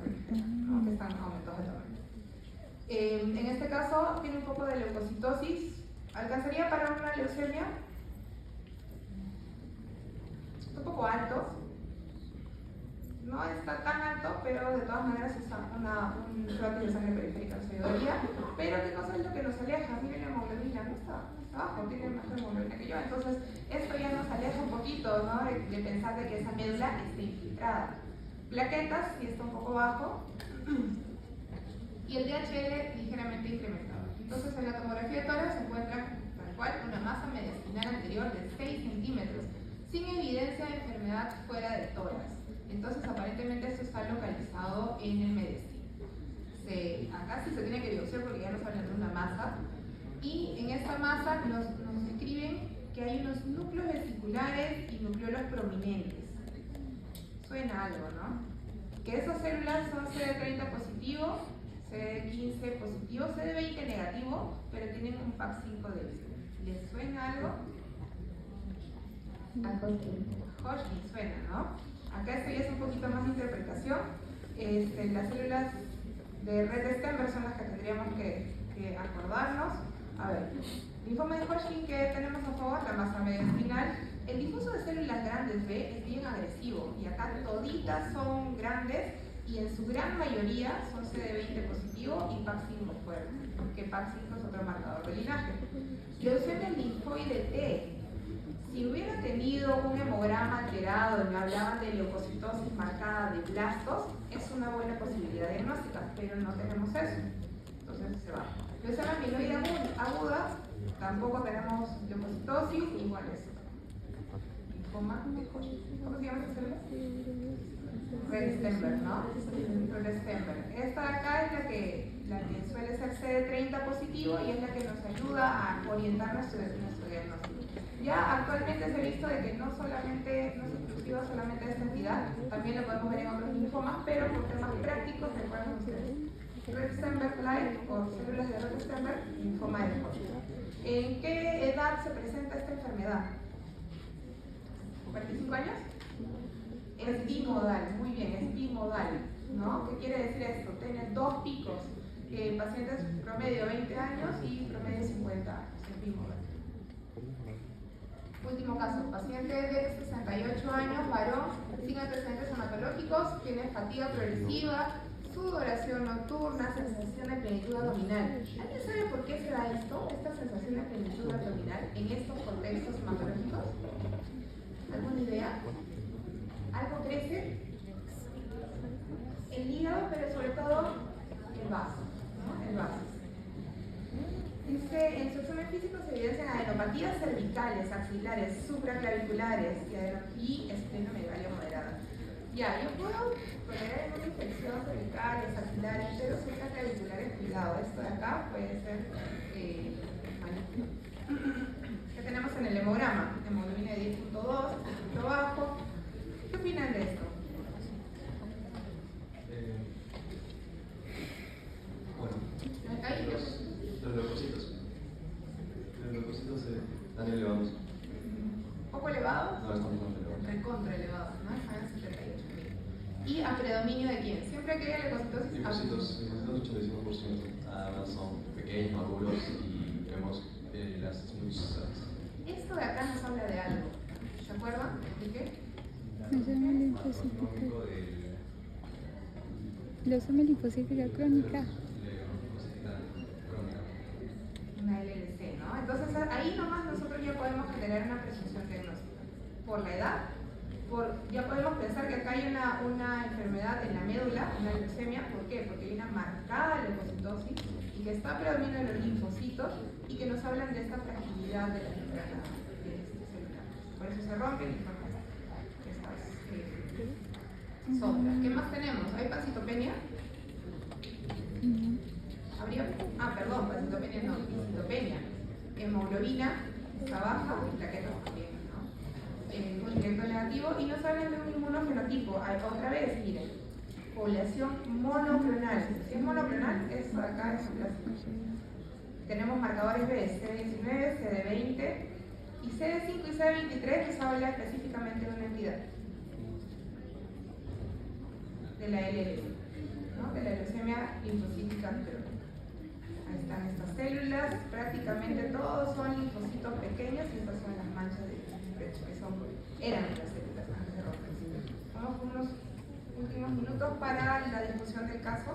¿no? Que están aumentados de tamaño. En este caso tiene un poco de leucocitosis. ¿Alcanzaría para una leucemia? Está un poco alto. No está tan alto, pero de todas maneras es un frotis de sangre periférica nos ayudaría. Pero ¿qué cosa es lo que nos aleja? Miren la hemoglobina, no está abajo, tiene más hemoglobina que yo. Entonces, esto ya nos aleja un poquito, ¿no? de pensar de que esa médula esté infiltrada. Plaquetas, sí está un poco bajo. Y el DHL ligeramente incrementado. Entonces, en la tomografía de tórax se encuentra tal cual una masa mediastinal anterior de 6 centímetros, sin evidencia de enfermedad fuera del tórax. Entonces, aparentemente esto está localizado en el mediastino. Acá sí se tiene que biopsiar porque ya nos hablan de una masa. Y en esta masa nos describen que hay unos núcleos vesiculares y nucleolos prominentes. Suena algo, ¿no? Que esas células son CD30 positivo, CD15 positivo, CD20 negativo, pero tienen un PAC5 débil. ¿Les suena algo? A Hodgkin. Hodgkin suena, ¿no? Acá esto ya es un poquito más de interpretación. Las células de red Stenberg son las que tendríamos que acordarnos. A ver, linfoma de Hodgkin, ¿qué tenemos a favor? La masa mediastinal. El difuso de células grandes B es bien agresivo y acá toditas son grandes y en su gran mayoría son CD20 positivo y PAC5 fuerte, que PAC5 es otro marcador de linaje. Leucemia linfoide T. Si hubiera tenido un hemograma alterado y me hablaban de leucocitosis marcada de blastos, es una buena posibilidad diagnóstica, pero no tenemos eso. Entonces se va. Leucemia amiloide aguda, tampoco tenemos leucocitosis, igual es linfoma de Hodgkin. ¿Cómo se llama esta célula? Red Stenberg, ¿no? Red Stenberg. Esta de acá es la que suele ser CD30 positivo y es la que nos ayuda a orientar nuestro diagnóstico. Ya actualmente se ha visto de que no es exclusiva solamente de esta entidad, también lo podemos ver en otros linfomas, pero por temas prácticos recuerden ustedes. Red Stenberg Light o células de Red Stenberg, linfoma de Hodgkin. ¿En qué edad se presenta esta enfermedad? ¿45 años? Es bimodal, muy bien, es bimodal, ¿no? ¿Qué quiere decir esto? Tiene dos picos, pacientes promedio 20 años y promedio 50 años, es bimodal. Último caso, paciente de 68 años, varón, sin antecedentes hematológicos, tiene fatiga progresiva, sudoración nocturna, sensación de plenitud abdominal. ¿Alguien sabe por qué se da esto, esta sensación de plenitud abdominal en estos contextos hematológicos? ¿Alguna idea? ¿Algo crece? El hígado, pero sobre todo el vaso, ¿no? El vaso. Dice, en su examen físico se evidencian adenopatías cervicales, axilares, supraclaviculares y esplenomegalia moderada. Ya, yo puedo tolerar una infección cervicales, axilares, pero supraclaviculares, cuidado, esto de acá puede ser maligno. ¿Qué tenemos en el hemograma? Hemoglobina de 10.2, punto bajo. ¿Qué opinan de esto? Los leucocitos están elevados. ¿Poco elevados? No, están muy elevados. Recontra elevados, ¿no? Están en 78.000. ¿Y a predominio de quién? Siempre que haya leucocitosis. Leucocitos, 85%. Además son pequeños, maduros y vemos las muy sanas. Esto de acá nos habla de algo. ¿Se acuerdan? ¿De qué? Leucemia linfocítica. Leucemia linfocítica crónica. Una LLC, ¿no? Entonces ahí nomás nosotros ya podemos generar una presunción diagnóstica. Por la edad, ya podemos pensar que acá hay una enfermedad en la médula, una leucemia. ¿Por qué? Porque hay una marcada leucocitosis y que está predominando los linfocitos y que nos hablan de esta fragilidad de la membrana celular. Por eso se rompen y forman estas sombras. ¿Qué más tenemos? ¿Hay pancitopenia? ¿Habría? Ah, perdón, pancitopenia no, pancitopenia. Hemoglobina está baja y plaquetas también, ¿no? Un directo negativo y nos hablan de un inmunofenotipo. Otra vez, miren, población monoclonal. Si es monoclonal, es acá es plástico. Tenemos marcadores B, CD19, CD20 y CD5 y CD23 nos habla específicamente de una entidad. De la LL, ¿no? De la leucemia linfocítica crónica. Ahí están estas células, prácticamente todos son linfocitos pequeños y estas son las manchas de pecho, que eran las células antes de romperse. Vamos con unos últimos minutos para la discusión del caso.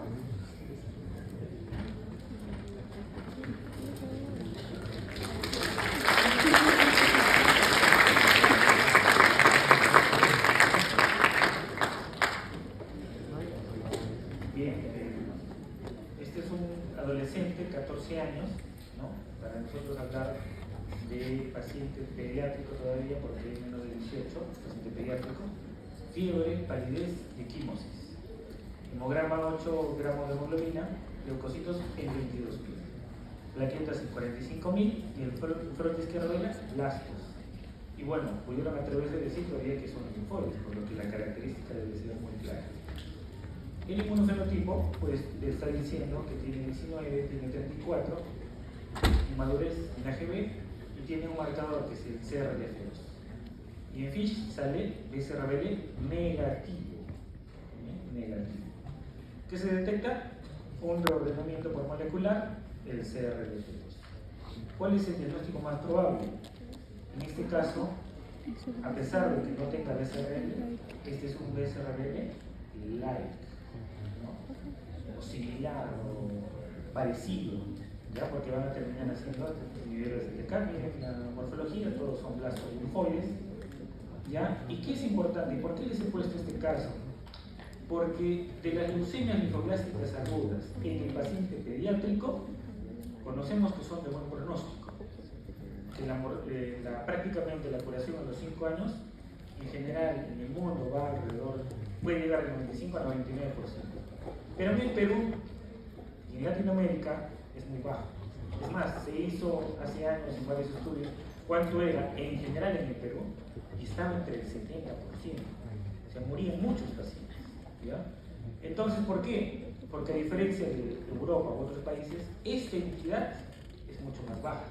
Bien, este es un adolescente, 14 años, ¿no? Para nosotros hablar de paciente pediátrico todavía, porque es menos de 18, paciente pediátrico, fiebre, palidez y equimosis. Hemograma 8 gramos de hemoglobina, leucocitos en 22.000, plaquetas en 45.000 y el fronte izquierdo era blastos. Y bueno, pudieron atreverse a decir todavía que son linfoides, por lo que la característica debe ser muy clara. El inmunofenotipo, pues, le está diciendo que tiene 19, tiene 34, inmadurez en AGB y tiene un marcador que es el CRLF2. Y en FISH sale BCR-ABL negativo. Negativo. ¿Qué se detecta? Un reordenamiento por molecular, el CRLF2. ¿Cuál es el diagnóstico más probable? En este caso, a pesar de que no tenga BCR-ABL, este es un BCR-ABL-like. ¿No? O similar o parecido, ¿ya? Porque van a terminar haciendo niveles de cambio en la morfología, todos son blastolinfoides, ¿ya? ¿Y qué es importante? ¿Y por qué les he puesto este caso? Porque de las leucemias linfoblásticas agudas en el paciente pediátrico conocemos que son de buen pronóstico, que prácticamente la curación a los 5 años en general en el mundo va alrededor, puede llegar al 95 a 99%. Pero en el Perú y en Latinoamérica es muy bajo. Es más, se hizo hace años en varios estudios cuánto era en general en el Perú y estaba entre el 70%. O sea, morían muchos pacientes, ¿ya? Entonces, ¿por qué? Porque a diferencia de Europa u otros países, esta entidad es mucho más baja.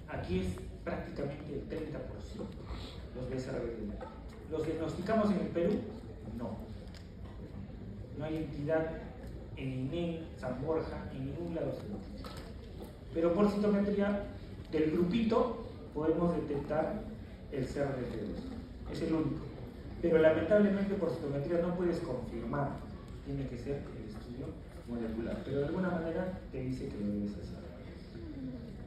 Aquí es prácticamente el 30% los BCR-ABL. ¿Los diagnosticamos en el Perú? No. No hay entidad en INEM, San Borja, en ningún lado se noticia. Pero por citometría del grupito podemos detectar el CRLF2. Es el único. Pero lamentablemente por citometría no puedes confirmar. Tiene que ser el estudio molecular. Pero de alguna manera te dice que lo debes hacer.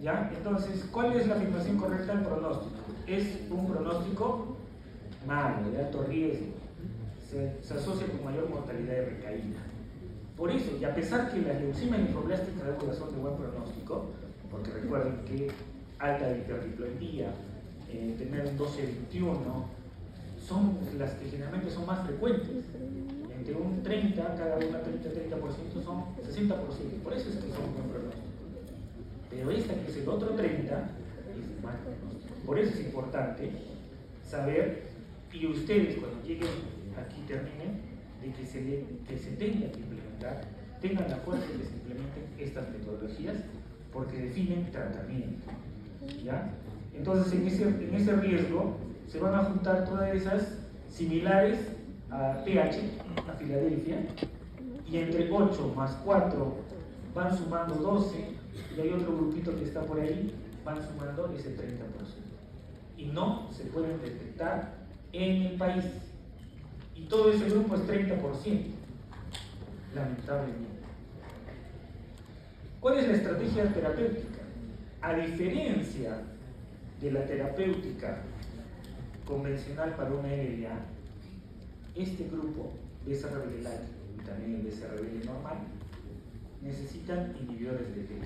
¿Ya? Entonces, ¿cuál es la afirmación correcta del pronóstico? Es un pronóstico malo, de alto riesgo. Se asocia con mayor mortalidad de recaída. Por eso, y a pesar que las leucemias linfoblásticas agudas son de buen pronóstico, porque recuerden que alta hipertriploidía, tener un 12-21, son las que generalmente son más frecuentes. Entre un 30, cada una 30% son 60%. Por eso es que son buen pronóstico. Pero esta que es el otro 30 es mal pronóstico. Por eso es importante saber, y ustedes cuando lleguen aquí terminen, de que se tenga que implementar, tengan la fuerza de que se implementen estas metodologías porque definen tratamiento, ¿ya? Entonces en ese riesgo se van a juntar todas esas similares a PH, a Filadelfia, y entre 8 más 4 van sumando 12, y hay otro grupito que está por ahí, van sumando ese 30%. Y no se pueden detectar en el país. Y todo ese grupo es 30%, lamentablemente. ¿Cuál es la estrategia terapéutica? A diferencia de la terapéutica convencional para una LLA, este grupo BCR-ABL-like y también el BCR-ABL normal necesitan inhibidores de TK.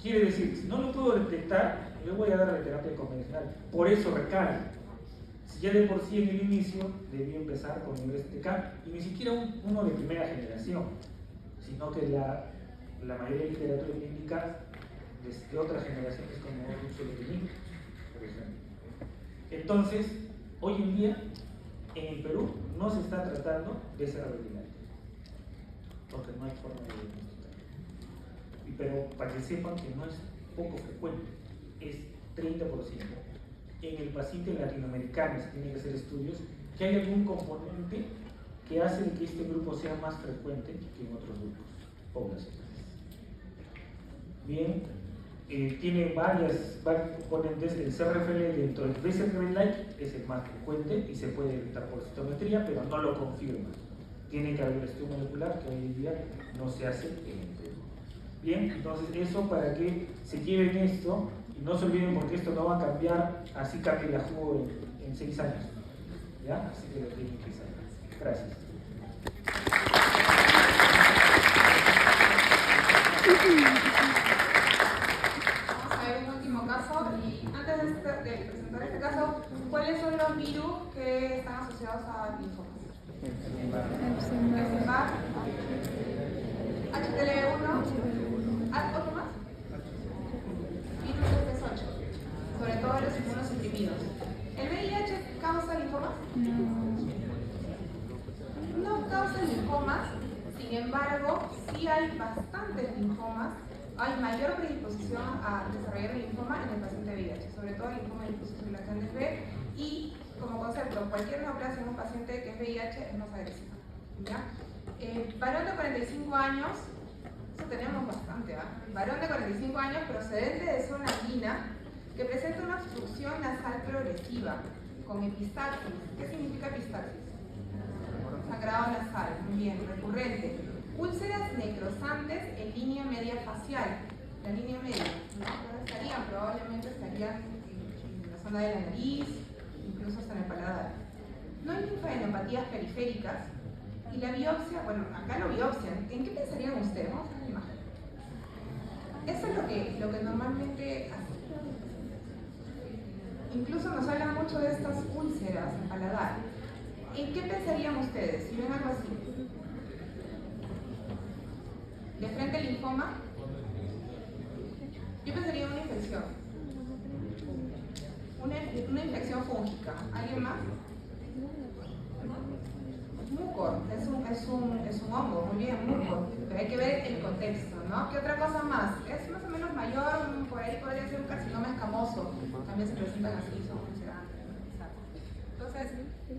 Quiere decir, si no lo puedo detectar, le voy a dar la terapia convencional. Por eso recae. Si ya de por sí en el inicio debí empezar con inhibidores de TK, y ni siquiera uno de primera generación, sino que la mayoría de literatura clínica de otras generaciones como ruxolitinib, por ejemplo. Entonces, hoy en día, en el Perú, no se está tratando de esa retinitis, porque no hay forma de diagnosticar. Pero para que sepan que no es poco frecuente, es 30%. En el paciente latinoamericano se tienen que hacer estudios que hay algún componente que hace que este grupo sea más frecuente que en otros grupos poblacionales. Bien, tiene varios componentes. El CRFL dentro del BCRFL-like es el más frecuente y se puede detectar por citometría, pero no lo confirma. Tiene que haber estudio molecular que hoy en día no se hace en el Perú. Bien, entonces eso para que se lleven esto y no se olviden, porque esto no va a cambiar, así cambie la jugo en 6 años. ¿Ya? Así que lo tienen que saber. Gracias. Vamos a ver un último caso y antes de presentar este caso, ¿cuáles son los virus que están asociados a linfomas? Epstein-Barr, HTLV1, ¿otro más? Virus FS8, sobre todo los inmunosuprimidos. ¿El VIH causa linfomas? No causa linfomas, sin embargo, sí hay bastantes linfomas. Hay mayor predisposición a desarrollar el linfoma en el paciente VIH, sobre todo el linfoma de disposición lactante B, y como concepto, cualquier neoplasia en un paciente que es VIH es más agresiva. ¿Ya? Varón de 45 años, eso tenemos bastante, ¿eh? Varón de 45 años procedente de zona andina que presenta una obstrucción nasal progresiva con epistaxis. ¿Qué significa epistaxis? Sangrado nasal, muy bien, recurrente. Úlceras necrosantes en línea media facial. La línea media, ¿no? Probablemente estarían en la zona de la nariz, incluso hasta en el paladar. No hay linfadenopatías periféricas. Y la biopsia, bueno, acá lo biopsian. ¿En qué pensarían ustedes? Vamos a ver la imagen. Eso es lo que normalmente hacen. Incluso nos hablan mucho de estas úlceras en paladar. ¿En qué pensarían ustedes si ven algo así? ¿De frente al linfoma? Yo pensaría en una infección. Una infección fúngica. ¿Alguien más? Mucor, es un hongo, muy bien, mucor. Pero hay que ver el contexto, ¿no? ¿Qué otra cosa más? Es más o menos mayor, por ahí podría ser un carcinoma escamoso. También se presentan así, son funcionantes. Entonces,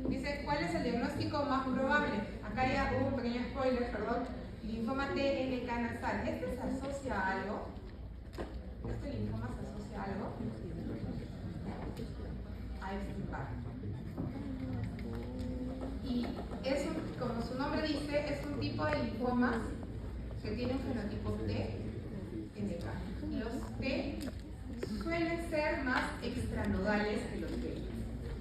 dice, ¿cuál es el diagnóstico más probable? Acá ya hubo un pequeño spoiler, perdón. Linfoma TNK nasal. ¿Este se asocia a algo? ¿Este linfoma se asocia a algo? A Epstein-Barr. Y es como su nombre dice, es un tipo de linfomas que tiene un fenotipo TNK. Los T suelen ser más extranodales que los T.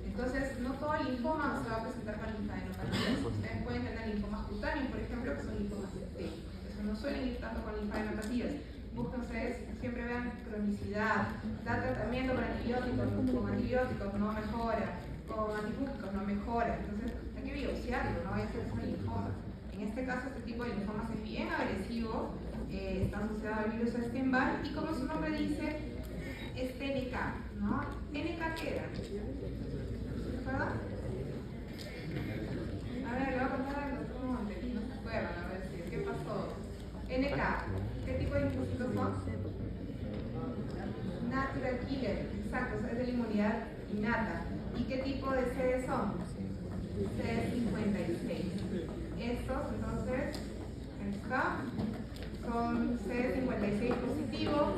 Entonces, no todo el linfoma se va a presentar con linfadenopatías. Ustedes pueden tener linfomas cutáneos, por ejemplo, que son linfomas T. Eso no suelen ir tanto con linfadenopatías. Buscan ustedes, siempre vean cronicidad, da tratamiento con antibióticos no mejora, con antifúngicos no mejora. Entonces, hay que biopsiarlo, no vaya a ser un linfoma. En este caso, este tipo de linfomas es bien agresivo, está asociado al virus Epstein-Barr y como su nombre dice, es TNK, ¿no? ¿TNK qué era? ¿Verdad? A ver, le voy a contar al doctor Monte, no se acuerdan, a ver si, ¿qué pasó? NK, ¿qué tipo de linfocitos son? Natural killer, exacto, es de la inmunidad innata. ¿Y qué tipo de CD son? CD56. Estos, entonces, acá, son CD56 positivos,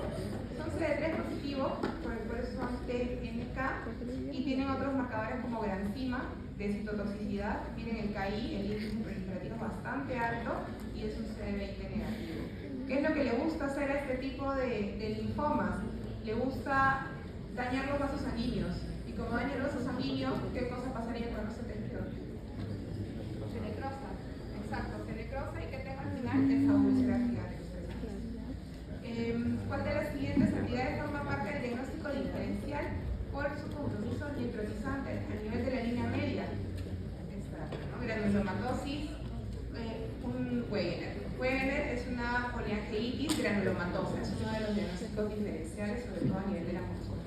son CD3 positivos, por eso son TNK, y tienen otros marcadores como granzima, de citotoxicidad, miren el KI, el índice proliferativo es bastante alto, y es un CD20 negativo. ¿Qué es lo que le gusta hacer a este tipo de linfomas? Le gusta dañar los vasos sanguíneos. Y como daña los vasos sanguíneos, ¿qué cosa pasaría con ese tejido? Se necrosa. Exacto, se necrosa y ¿qué deja al final? Esa úlcera. granulomatosa, es uno de los diagnósticos diferenciales, sobre todo a nivel de la mucosa.